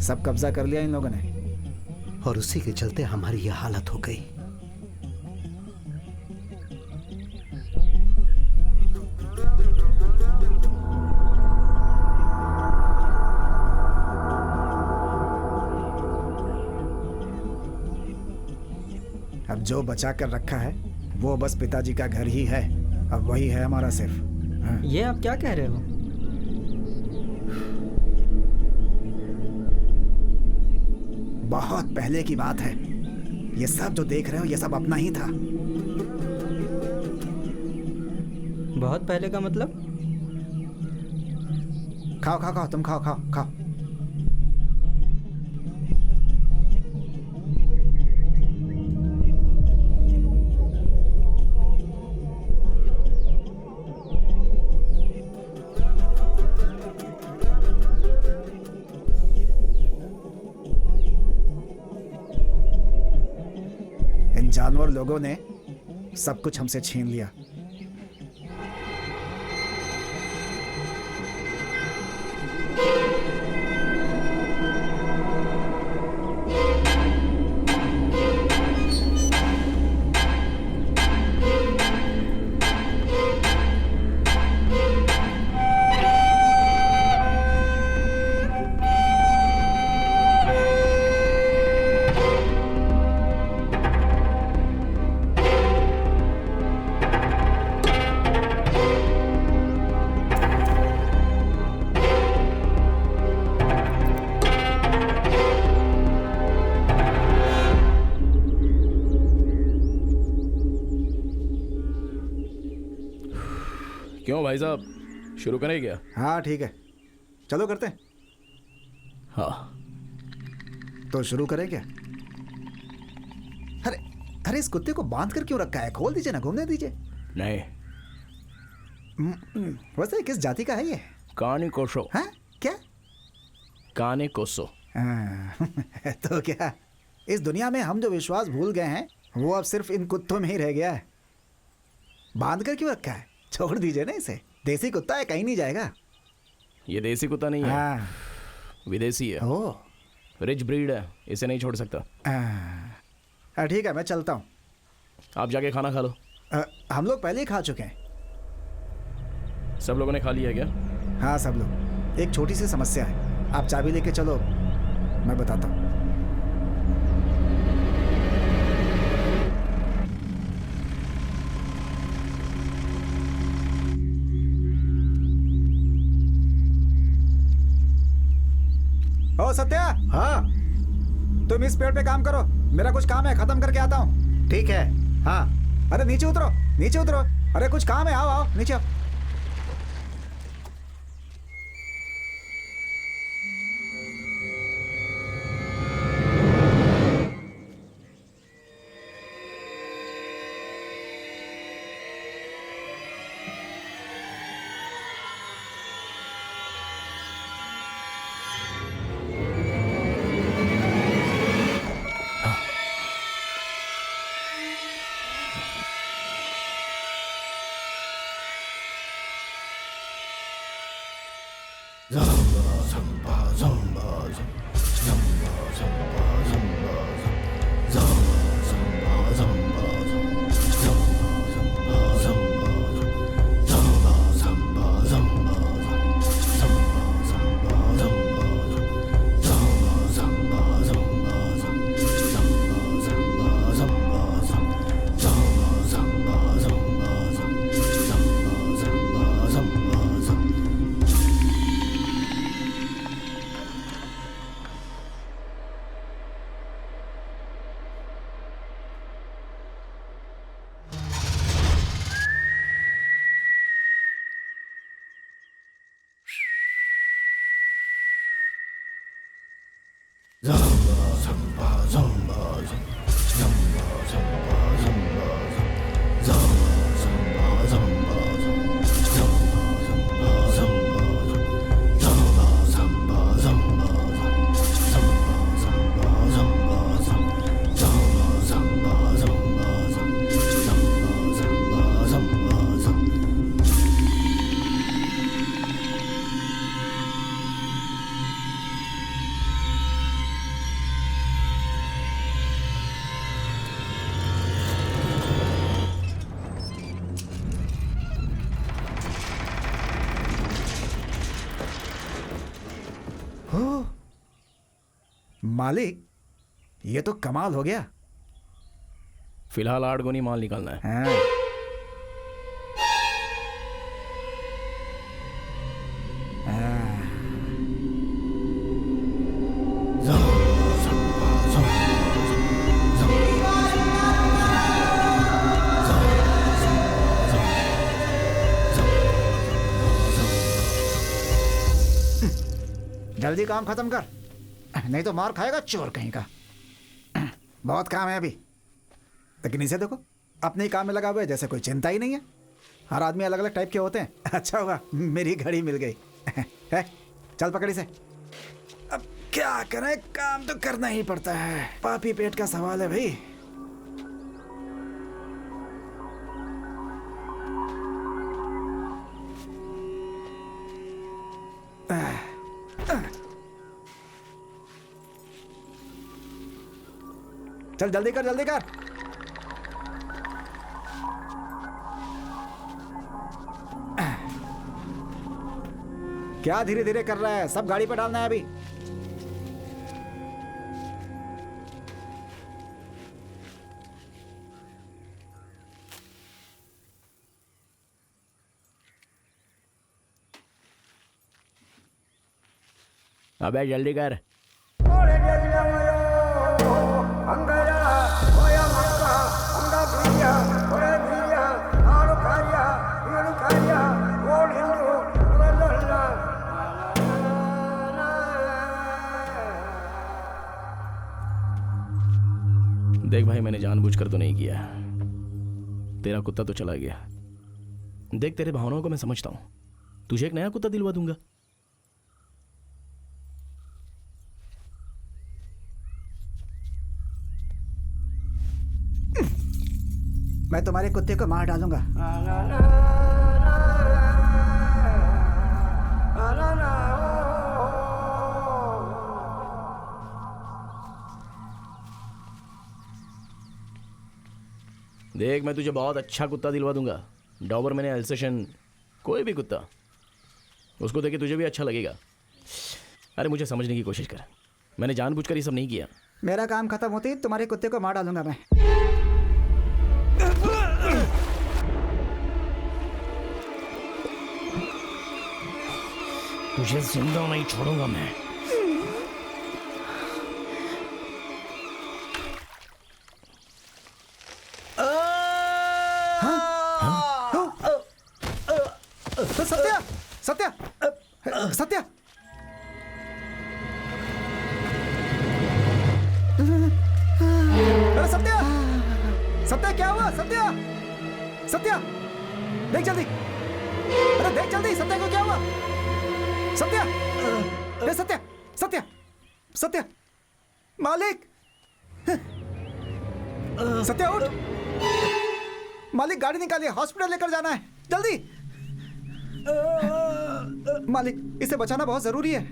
G: सब कब्जा कर लिया इन लोगों ने।
D: और उसी के चलते हमारी यह हालत हो गई।
G: अब जो बचा कर रखा है वो बस पिताजी का घर ही है। अब वही है हमारा सिर्फ। हाँ।
H: ये आप क्या कह रहे हो?
G: बहुत पहले की बात है। ये सब जो देख रहे हो ये सब अपना ही था।
H: बहुत पहले का मतलब?
G: खाओ खाओ खाओ, तुम खाओ खाओ खाओ। इन जानवर लोगों ने सब कुछ हमसे छीन लिया।
A: क्यों भाई साहब, शुरू करें क्या?
G: हाँ ठीक है, चलो करते हैं।
A: हाँ
G: तो शुरू करें क्या? अरे अरे, इस कुत्ते को बांध कर क्यों रखा है? खोल दीजिए ना, घूमने दीजिए।
A: नहीं,
G: वैसे किस जाति का है ये?
A: काने कोसो।
G: हाँ क्या?
A: काने कोसो।
G: तो क्या इस दुनिया में हम जो विश्वास भूल गए हैं वो अब सिर्फ इन कुत्तों में ही रह गया है। बांध कर क्यों रखा है? छोड़ दीजिए ना इसे, देसी कुत्ता है, कहीं नहीं जाएगा।
A: ये देसी कुत्ता नहीं है,
G: हाँ।
A: विदेशी है।
G: ओह,
A: रिच ब्रीड है, इसे नहीं छोड़ सकता।
G: ठीक है, मैं चलता हूँ।
A: आप जाके खाना खा लो।
G: हम लोग पहले ही खा चुके हैं।
A: सब लोगों ने खा लिया क्या?
G: हाँ सब लोग। एक छोटी सी समस्या है, आप चाबी लेके चलो, मैं बताता हूँ। ओ सत्या।
D: हाँ
G: तुम इस पेड़ पे काम करो, मेरा कुछ काम है, खत्म करके आता हूँ।
D: ठीक है। हाँ
G: अरे नीचे उतरो, नीचे उतरो। अरे कुछ काम है, आओ आओ नीचे आओ। मालिक, ये तो कमाल हो गया।
A: फिलहाल 8 गुनी माल निकालना है।
G: हाँ। जल्दी काम खत्म कर, नहीं तो मार खाएगा चोर कहीं का। बहुत काम है अभी, लेकिन इसे देखो, अपने ही काम में लगा हुआ है जैसे कोई चिंता ही नहीं है। हर आदमी अलग अलग टाइप के होते हैं। अच्छा हुआ मेरी घड़ी मिल गई। है, चल पकड़ी से। अब क्या करें, काम तो करना ही पड़ता है, पापी पेट का सवाल है भाई। चल जल्दी कर, जल्दी कर। क्या धीरे धीरे कर रहा है, सब गाड़ी पे डालना है अभी।
A: अबे जल्दी कर। देख भाई, मैंने जानबूझकर तो नहीं किया। तेरा कुत्ता तो चला गया। देख, तेरे भावनाओं को मैं समझता हूं। तुझे एक नया कुत्ता दिलवा दूंगा।
G: मैं तुम्हारे कुत्ते को मार डालूंगा।
A: देख, मैं तुझे बहुत अच्छा कुत्ता दिलवा दूंगा। डॉबरमैन या अल्सेशन, कोई भी कुत्ता, उसको देख के तुझे भी अच्छा लगेगा। अरे मुझे समझने की कोशिश कर, मैंने जानबूझकर ये सब नहीं किया।
G: मेरा काम खत्म होते ही तुम्हारे कुत्ते को मार डालूंगा मैं।
A: तुझे जिंदा नहीं छोड़ूंगा मैं।
G: सत्या, सत्या, सत्या, अरे सत्या, सत्या क्या हुआ? सत्या, सत्या, देख जल्दी, अरे देख जल्दी, सत्या को क्या हुआ? सत्या, अरे सत्या, सत्या, सत्या, मालिक, सत्या उठ, मालिक गाड़ी निकालिए, हॉस्पिटल लेकर जाना है, जल्दी। मालिक इसे बचाना बहुत जरूरी है।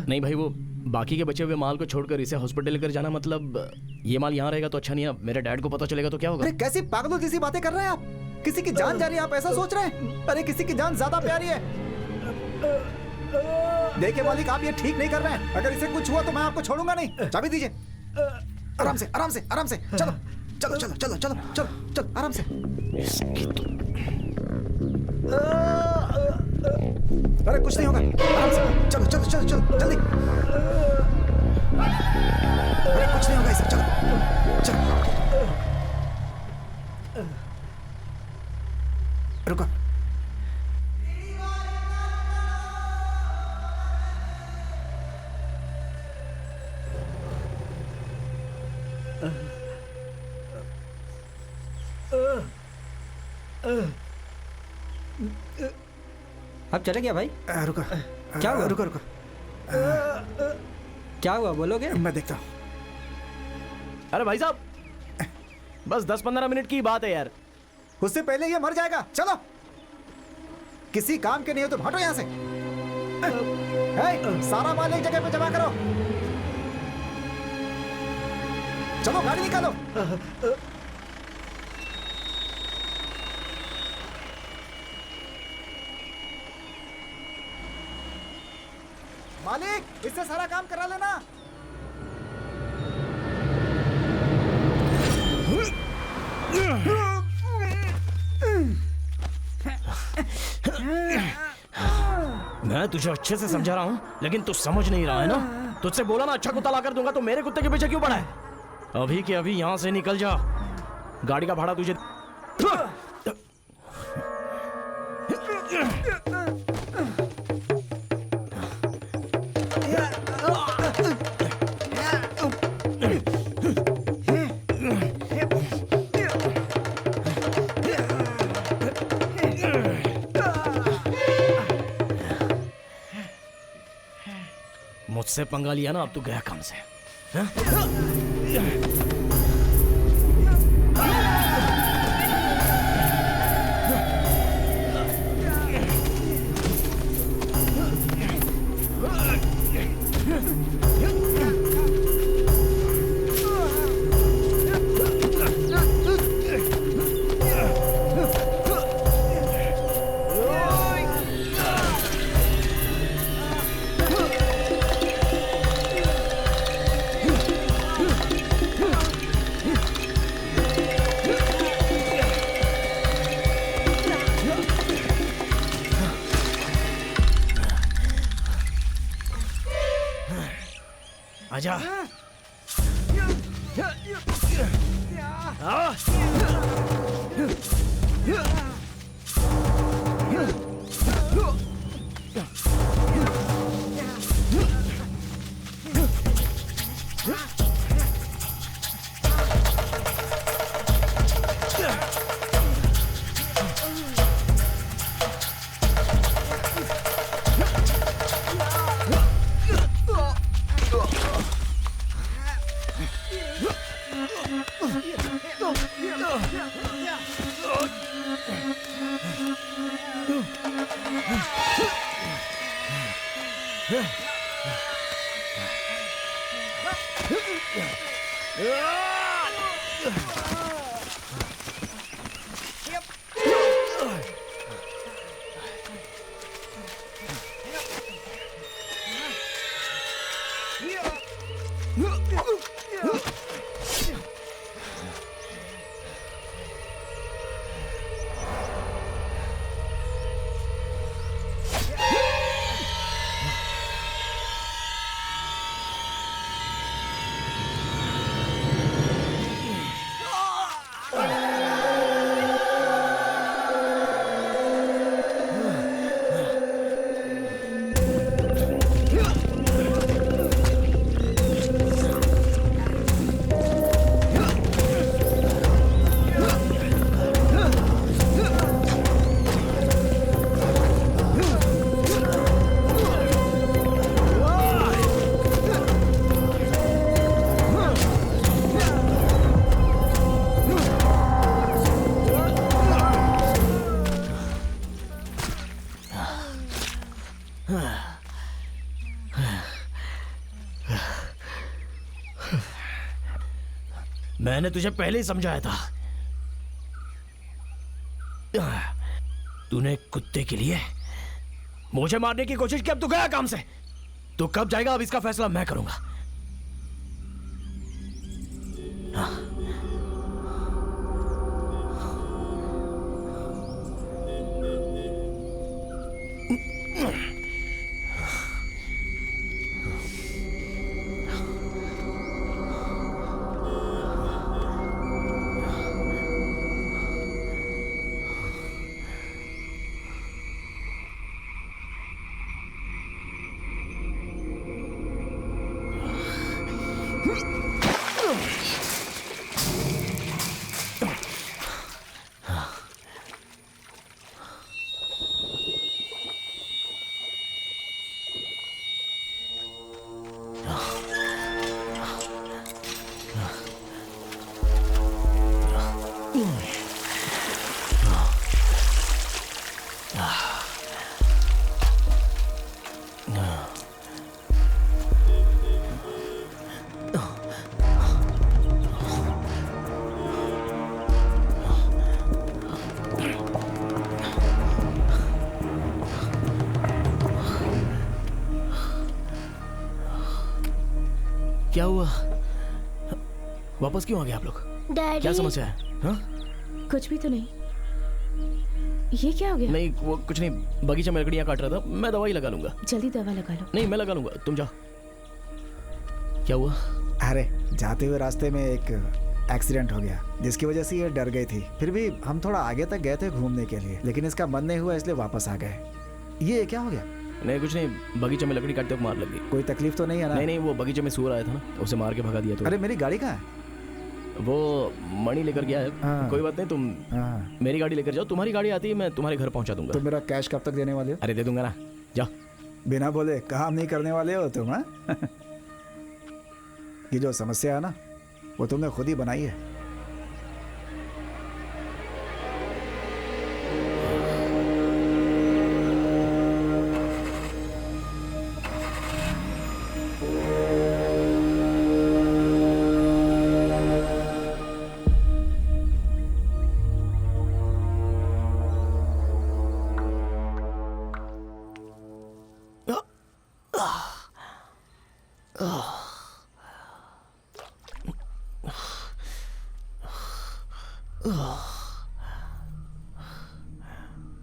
A: नहीं भाई, वो बाकी के बचे हुए माल को छोड़कर इसे हॉस्पिटल लेकर जाना, मतलब ये माल यहाँ रहेगा तो अच्छा नहीं है। मेरे डैड को पता चलेगा तो क्या होगा?
G: अरे कैसी पागलों जैसी बातें कर रहे हैं आप? किसी की जान जा रही है, आप ऐसा सोच रहे हैं? अरे किसी की जान ज्यादा प्यारी है। देखिए मालिक, आप ये ठीक नहीं कर रहे हैं। अगर इसे कुछ हुआ तो मैं आपको छोड़ूंगा नहीं। चाबी दीजिए। आराम से आराम से आराम से, चलो चलो चलो चलो चलो चलो चलो आराम से। अरे कुछ नहीं होगा, आराम से चलो चलो चलो चलो जल्दी। अरे कुछ नहीं होगा इसे, चलो चलो। रुको।
H: अब चले गया भाई?
G: रुको।
H: क्या हुआ?
G: रुको रुको,
H: क्या हुआ बोलोगे?
G: मैं देखता हूँ।
A: अरे भाई साहब, बस 10-15 मिनट की बात है यार।
G: उससे पहले ये मर जाएगा। चलो, किसी काम के नहीं हो तो हटो यहाँ से। सारा माल एक जगह पे जमा करो। चलो गाड़ी निकालो। मालिक, इससे सारा काम करा लेना।
A: मैं तुझे अच्छे से समझा रहा हूँ, लेकिन तू समझ नहीं रहा है ना। तुझसे बोला ना अच्छा कुत्ता ला कर दूंगा, तो मेरे कुत्ते के पीछे क्यों पड़ा है? अभी के अभी यहाँ से निकल जा। गाड़ी का भाड़ा तुझे। मुझसे पंगा लिया ना, अब तू गया काम से। आजा। मैंने तुझे पहले ही समझाया था। तूने कुत्ते के लिए मुझे मारने की कोशिश की, अब तू गया काम से। तू कब जाएगा अब इसका फैसला मैं करूंगा। क्या हुआ? वापस क्यों आ गए आप लोग?
C: डैडी
A: क्या समस्या है? हाँ?
B: कुछ भी तो नहीं। ये क्या हो गया?
A: नहीं वो कुछ नहीं, बगीचा में लकड़ियां काट रहा था, मैं दवाई लगा लूंगा।
B: जल्दी दवा लगा लो।
A: नहीं मैं लगा लूंगा, तुम जाओ। क्या हुआ?
G: अरे जाते हुए रास्ते में एक एक्सीडेंट हो गया जिसकी वजह से ये डर गई थी। फिर भी हम थोड़ा आगे तक गए थे घूमने के लिए, लेकिन इसका मन नहीं हुआ इसलिए वापस आ गए। ये क्या हो गया?
A: नहीं कुछ नहीं, बगीचे में लकड़ी काटते वक्त मार लग गई।
G: कोई तकलीफ तो नहीं है ना?
A: नहीं नहीं, वो बगीचे में सूअर आया था ना, उसे मार के भगा दिया। तो
G: अरे मेरी गाड़ी कहाँ है?
A: वो मणि लेकर गया है।
G: हाँ।
A: कोई बात नहीं, तुम मेरी गाड़ी लेकर जाओ, तुम्हारी गाड़ी आती है मैं तुम्हारे घर पहुंचा दूंगा।
G: तो मेरा कैश कब तक देने वाले हो?
A: अरे दे दूंगा ना, जाओ।
G: बिना बोले काम नहीं करने वाले हो तुम, हाँ? ये जो समस्या है ना वो तुमने खुद ही बनाई है।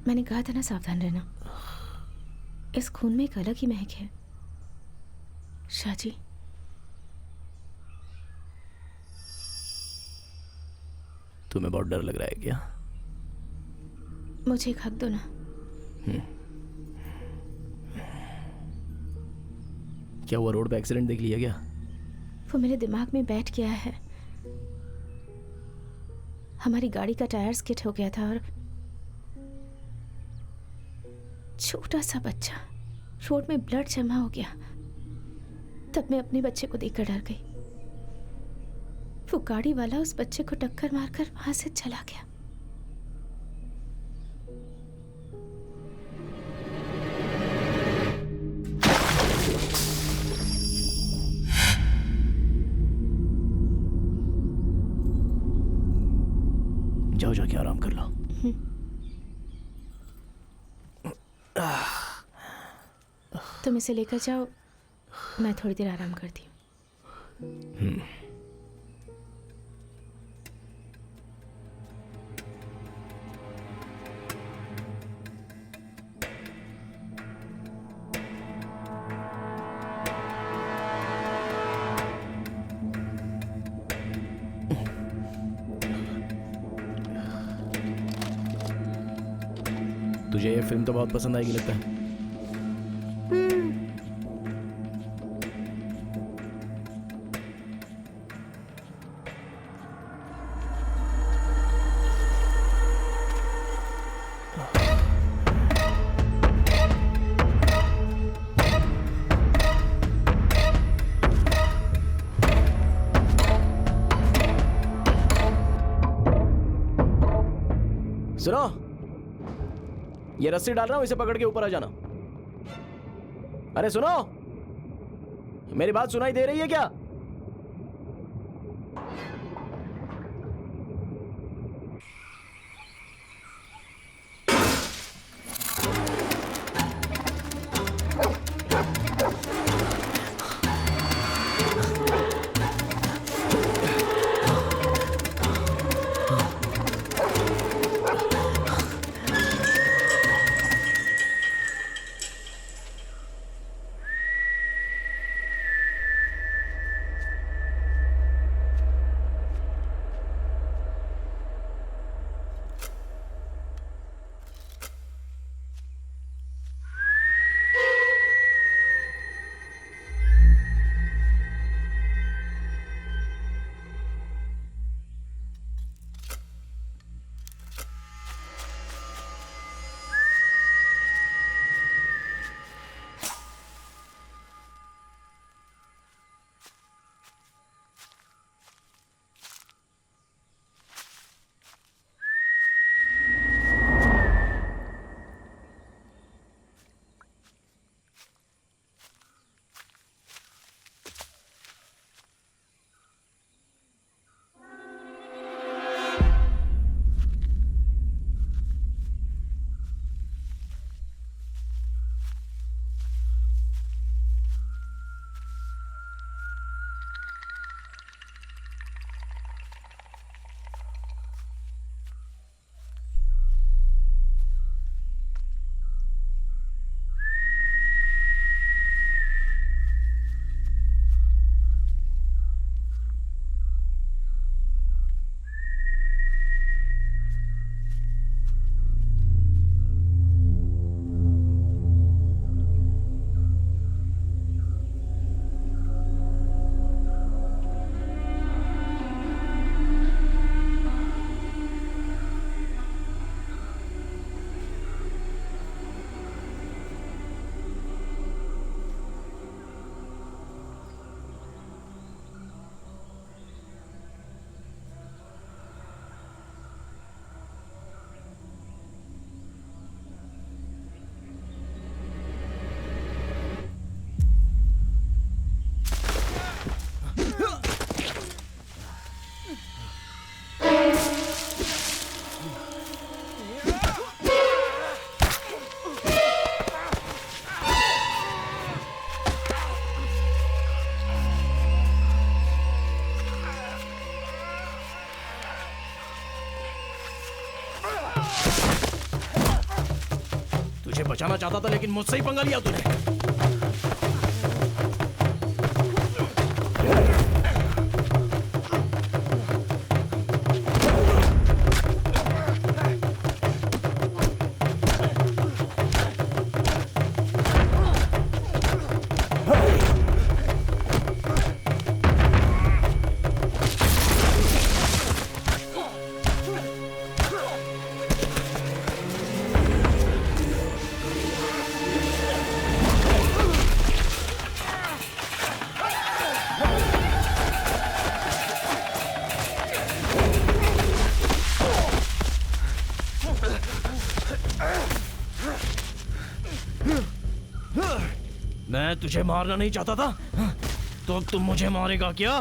B: मैंने कहा था ना सावधान रहना। इस खून में एक अलग ही महक है। शाजी,
A: तुम्हें बहुत डर लग रहा है क्या?
B: मुझे एक हक दो ना।
A: क्या हुआ, रोड पे एक्सीडेंट देख लिया क्या?
B: वो मेरे दिमाग में बैठ गया है। हमारी गाड़ी का टायर स्किड हो गया था और छोटा सा बच्चा, रोड में ब्लड जमा हो गया। तब मैं अपने बच्चे को देखकर डर गई। वो गाड़ी वाला उस बच्चे को टक्कर मारकर वहां से चला गया।
A: जाओ जाके आराम कर लो।
B: तुम इसे लेकर जाओ, मैं थोड़ी देर आराम करती हूँ।
A: तुझे ये फिल्म तो बहुत पसंद आएगी लगता है। सुनो, ये रस्सी डाल रहा हूं, इसे पकड़ के ऊपर आ जाना। अरे सुनो, मेरी बात सुनाई दे रही है क्या? मुझे बचाना चाहता था लेकिन मुझसे ही पंगा लिया तूने। मैं तुझे मारना नहीं चाहता था तो अब तुम मुझे मारेगा क्या?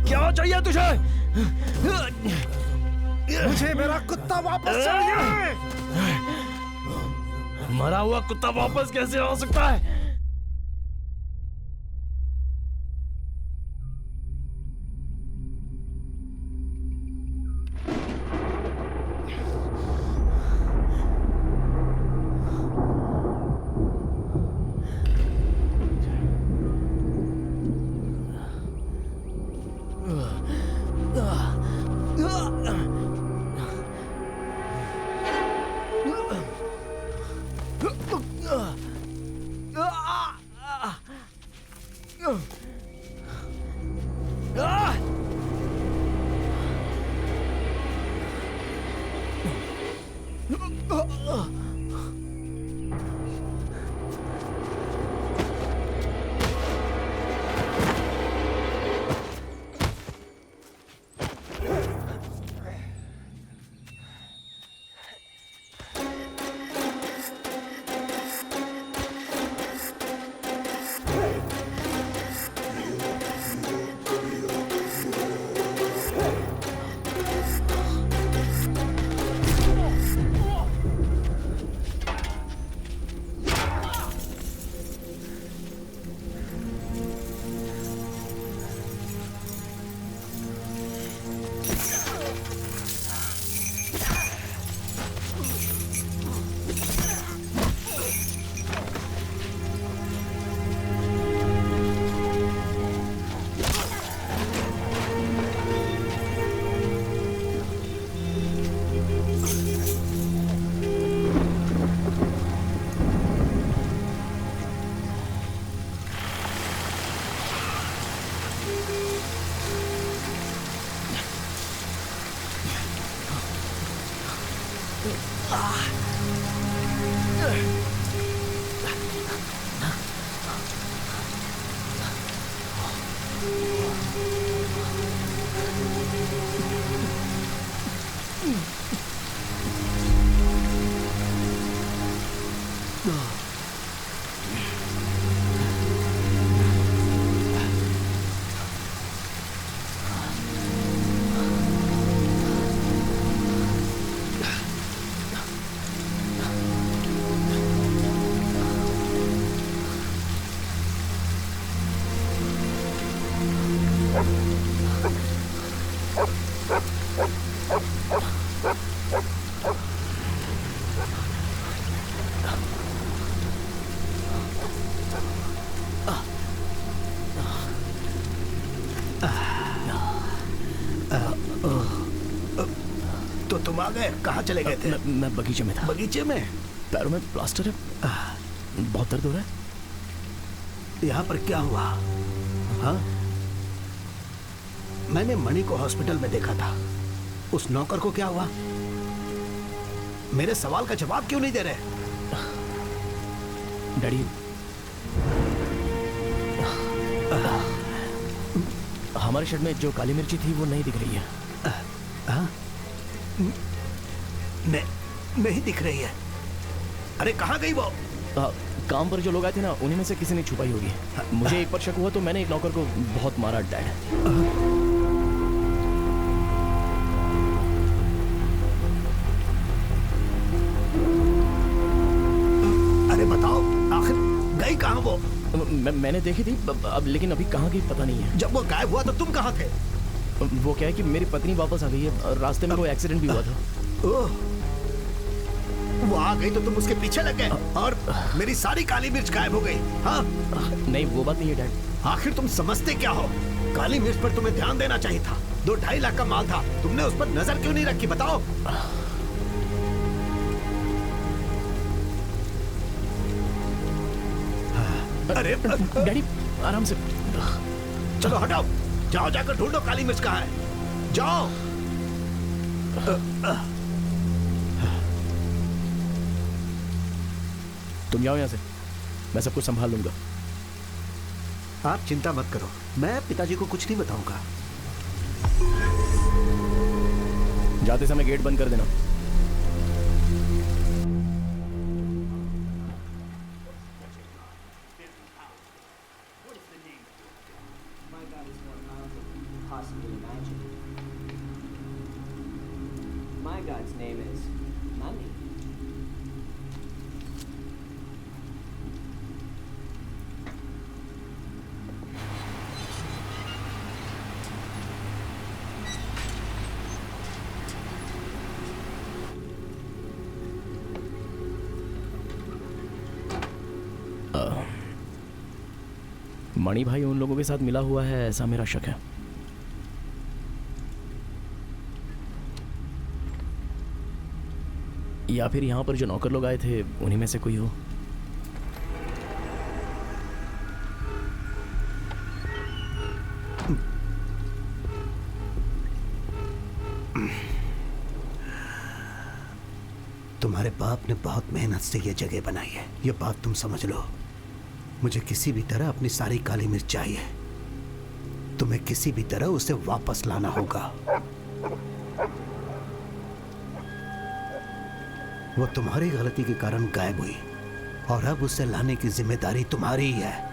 A: क्या चाहिए तुझे?
D: मुझे मेरा कुत्ता वापस चाहिए।
A: मरा हुआ कुत्ता वापस कैसे आ सकता है?
I: तो तुम आ गए? कहाँ चले गए थे?
A: मैं बगीचे में था।
I: बगीचे में?
A: पैरों में प्लास्टर है, बहुत दर्द हो रहा है।
I: यहाँ पर क्या हुआ? हाँ, मैंने मणि को हॉस्पिटल में देखा था। उस नौकर को क्या हुआ? मेरे सवाल का जवाब क्यों नहीं दे रहे?
A: डैडी, हमारे शर्ट में जो काली मिर्ची थी वो नहीं दिख रही है।
I: हाँ? नहीं दिख रही है। अरे कहाँ गई वो?
A: काम पर जो लोग आए थे ना, उन्हीं में से किसी ने छुपाई होगी। मुझे एक पर शक हुआ तो मैंने एक नौकर को बहुत मारा, डैड।
I: अरे बताओ, आखिर गई कहाँ वो?
A: मैंने देखी थी अब, लेकिन अभी कहाँ गई पता नहीं है।
I: जब वो गायब हुआ तो तुम कहाँ थे?
A: वो क्या है कि मेरी पत्नी वापस आ गई है, रास्ते में कोई एक्सीडेंट भी हुआ था।
I: ओह, वो आ गई तो तुम उसके पीछे लग गए और मेरी सारी काली मिर्च गायब हो गई। हाँ?
A: नहीं, वो बात नहीं है डैड।
I: आखिर तुम समझते क्या हो? काली मिर्च पर तुम्हें ध्यान देना चाहिए था। 2-2.5 लाख का माल था, तुमने उस पर नजर क्यों नहीं रखी? बताओ। अरे
A: डैडी, आराम से।
I: चलो हटाओ, जाओ जाकर ढूंढो काली मिर्च कहाँ है। जाओ।
A: तुम जाओ यहाँ से, मैं सब कुछ संभाल लूंगा।
D: आप चिंता मत करो, मैं पिताजी को कुछ नहीं बताऊंगा।
A: जाते समय गेट बंद कर देना।
K: My God's name is Money.
A: मणि भाई उन लोगों के साथ मिला हुआ है, ऐसा मेरा शक है। या फिर यहाँ पर जो नौकर लोग आए थे उन्हीं में से कोई हो।
I: तुम्हारे बाप ने बहुत मेहनत से ये जगह बनाई है, ये बात तुम समझ लो। मुझे किसी भी तरह अपनी सारी काली मिर्च चाहिए। तुम्हें किसी भी तरह उसे वापस लाना होगा। वो तुम्हारी गलती के कारण गायब हुई और अब उसे लाने की जिम्मेदारी तुम्हारी ही है।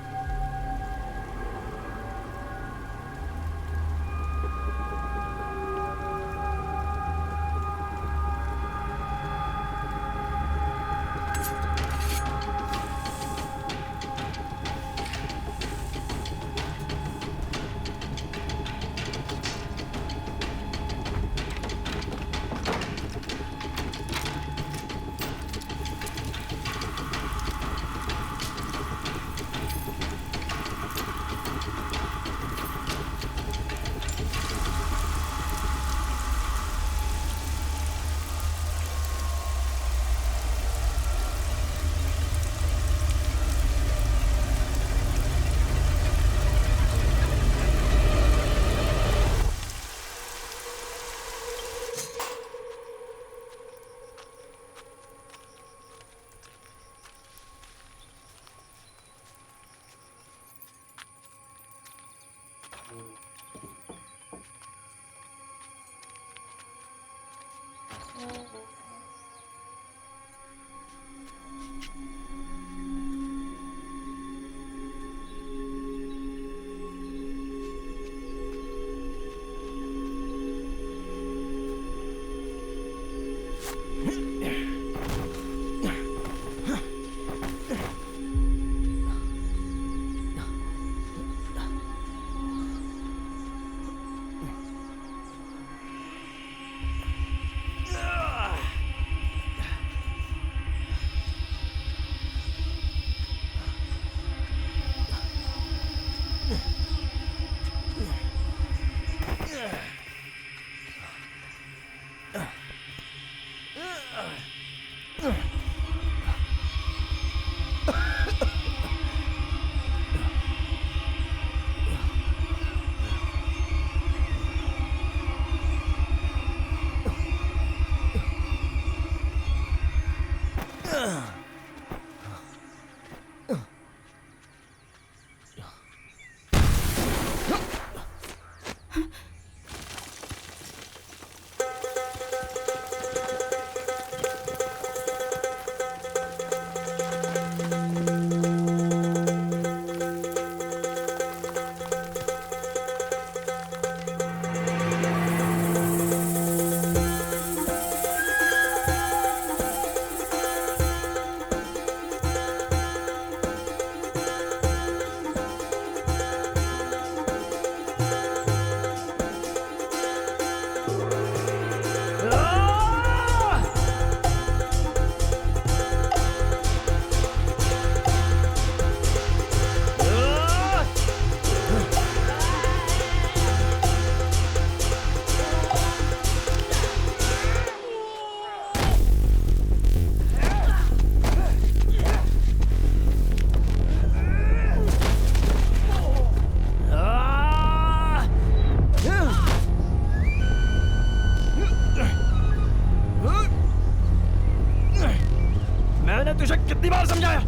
A: बार समझाया।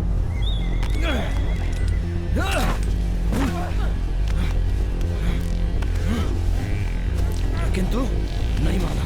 A: लेकिन तू नहीं माना।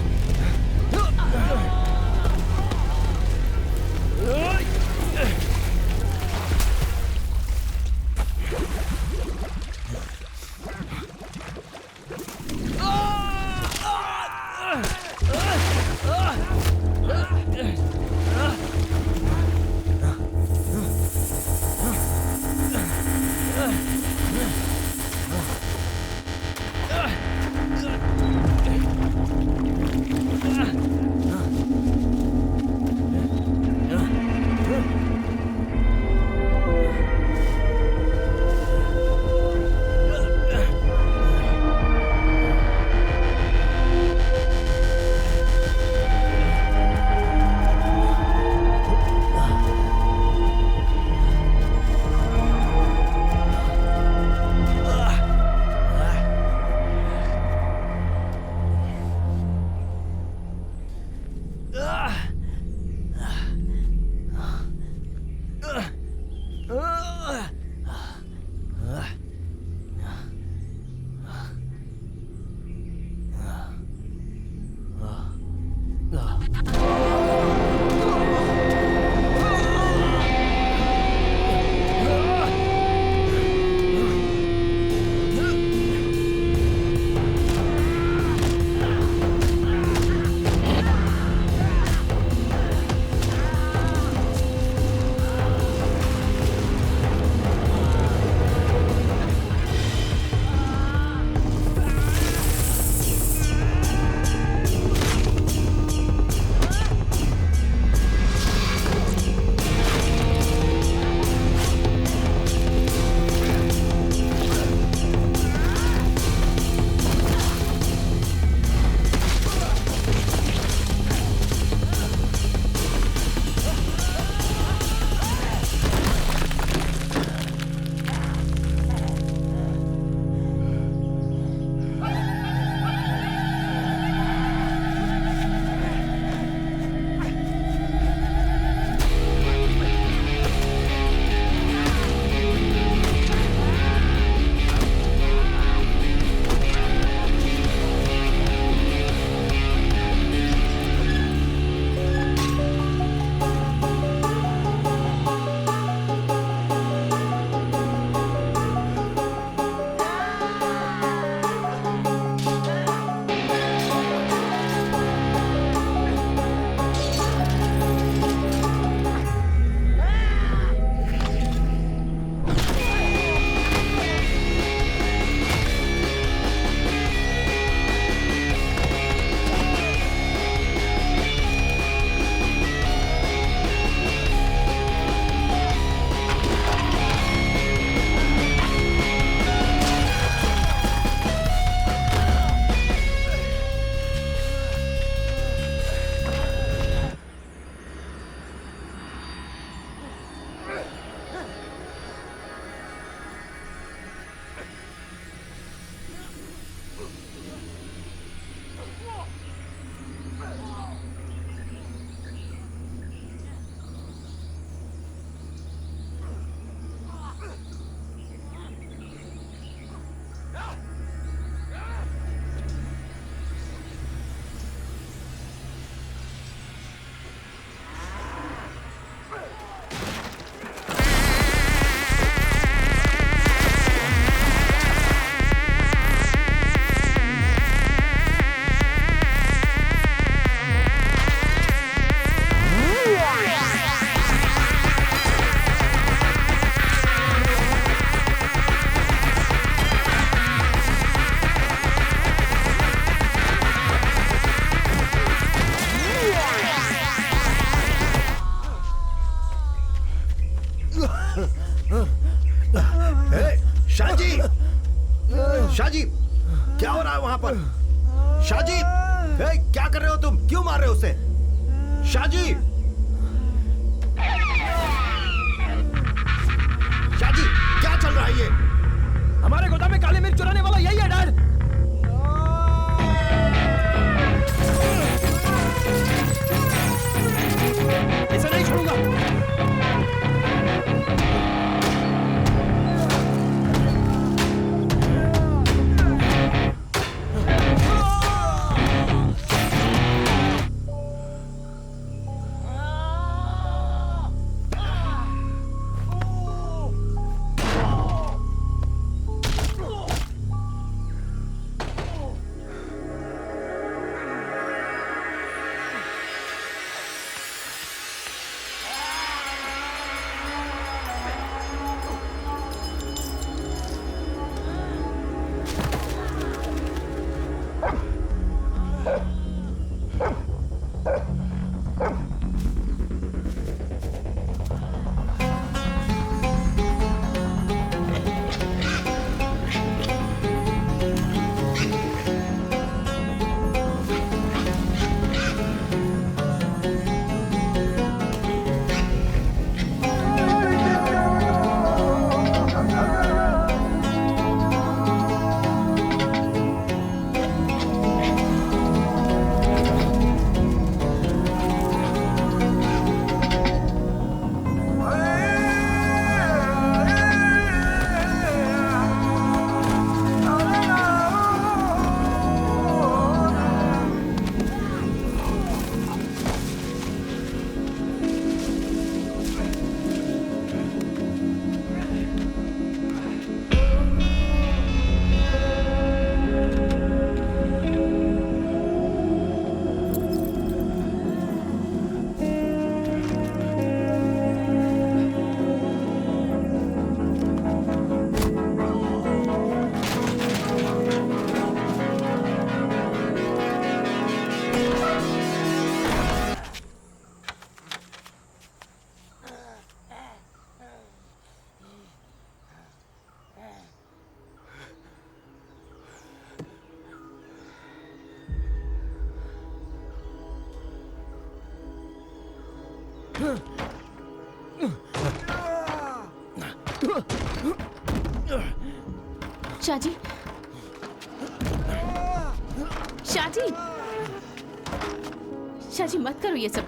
I: शाहजी, क्या हो रहा है वहां पर? शाहजी, क्या कर रहे हो तुम? क्यों मार रहे हो उसे? शाहजी, शाहजी, क्या चल रहा है ये?
A: हमारे गोदाम में काली मिर्च चुराने वाला यही है डैड। इसे नहीं छोड़ूंगा।
B: शाजी, शाजी, शाजी मत करो ये सब।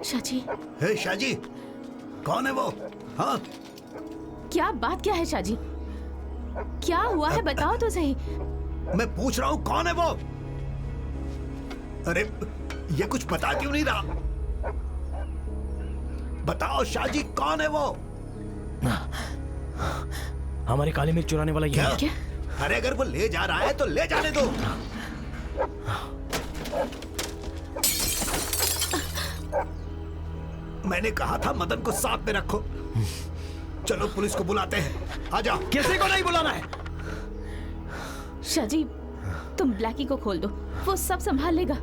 B: शाजी,
I: हे शाजी, कौन है वो? हाँ,
B: क्या बात क्या है शाजी? क्या हुआ है बताओ तो सही।
I: मैं पूछ रहा हूँ कौन है वो? अरे ये कुछ बता क्यों नहीं रहा? बताओ शाजी, कौन है वो?
A: हमारे काली मिर्च चुराने वाला ये
I: क्या? अरे अगर वो ले जा रहा है तो ले जाने दो। मैंने कहा था मदन को साथ में रखो। चलो पुलिस को बुलाते हैं, आ जाओ।
A: किसी को नहीं बुलाना है।
B: शाजी, तुम ब्लैकी को खोल दो, वो सब संभाल लेगा।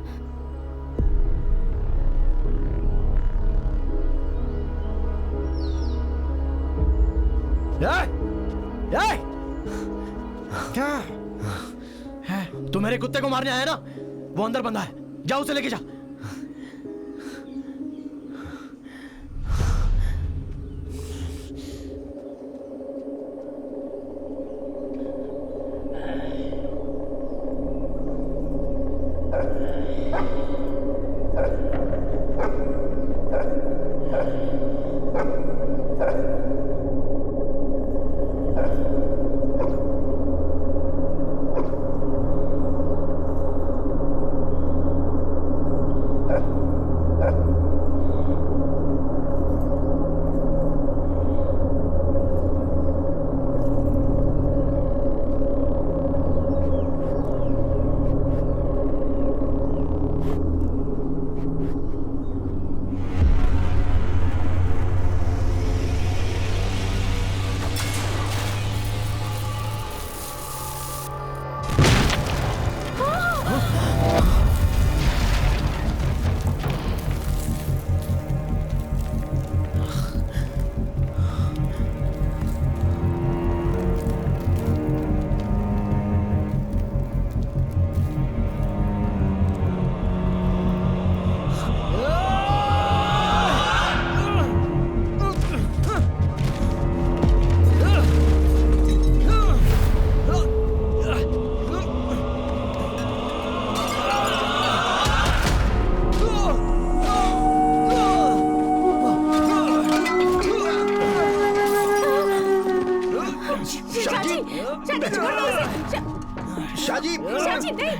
A: क्या? तू मेरे कुत्ते को मारने आया ना? वो अंदर बंदा है, जा उसे लेके जा।
I: शाजी,
B: शाजी नहीं,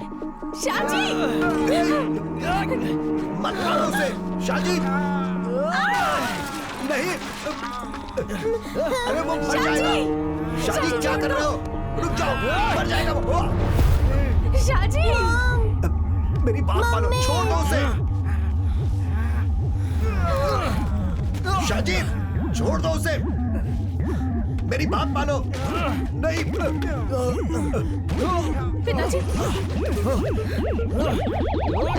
B: शाजी,
I: मत मारो उसे, शाजी, नहीं, अरे वो मर जाएगा। शाजी क्या कर रहे हो? रुक जाओ, मर जाएगा वो।
B: शाजी,
I: मेरी बात मानो, छोड़ दो उसे। शाजी, छोड़ दो उसे। मेरी बात मानो। नहीं,
B: पिताजी,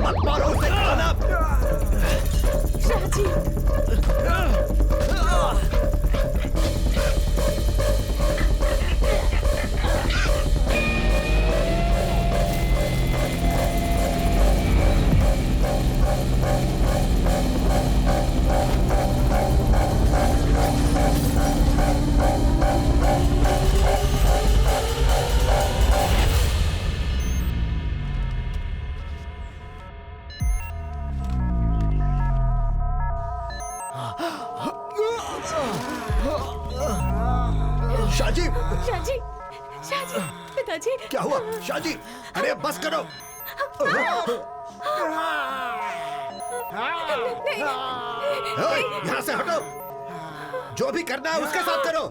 I: मत मारो उसे, खाना।
B: शाजी,
I: शाजी,
B: शाजी, शाजी, पिताजी,
I: क्या हुआ? शाजी, अरे बस करो। यहाँ से हटो। जो भी करना है उसके साथ करो।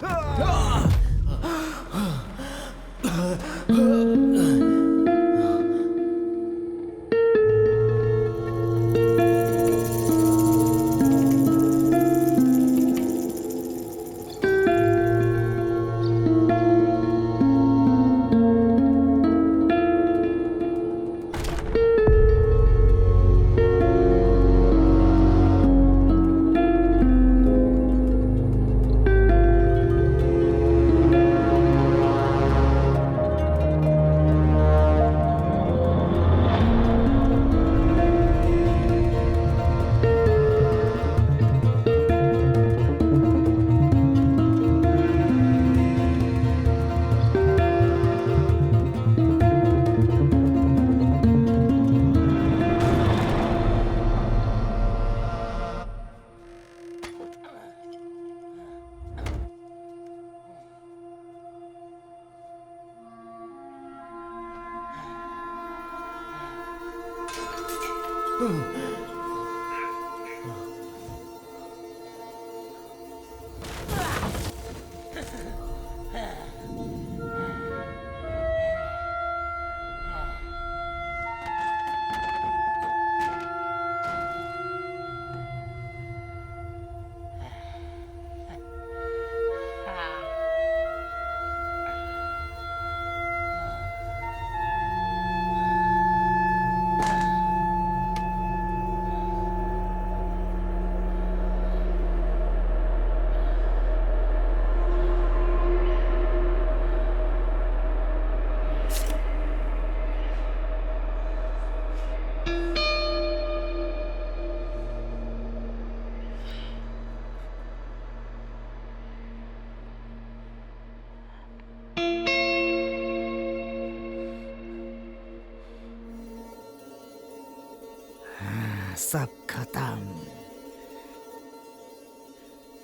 G: सब खत्म।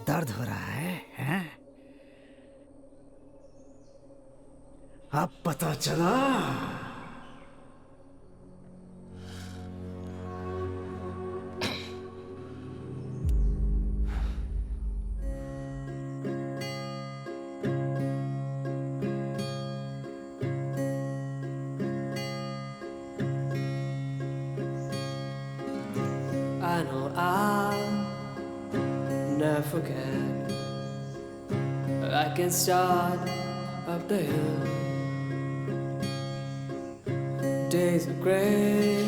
G: दर्द हो रहा है, हैं? अब पता चला।
K: I know I'll never forget. I can start up the hill. Days are gray,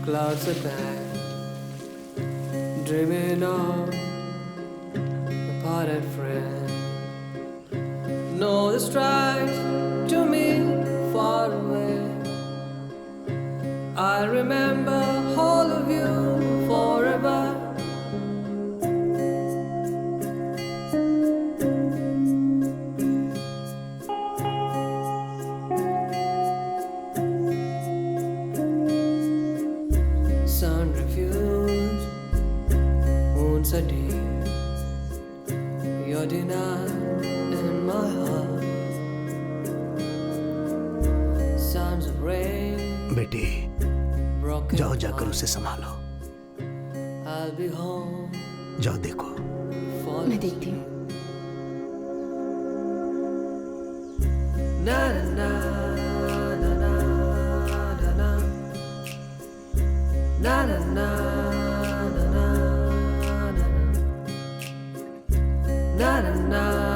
K: clouds are black, dreaming of a parted friend. No, the strikes to me far away. I remember all of you forever. Sun refused, wounds are deep. You're denied in my heart. Sounds of rain.
I: बेटी जाओ, जाकर उसे संभालो।
K: I'll be home.
I: जाओ देखो।
B: मैं देखती हूँ।
K: Na na na na na na na na na na na na na na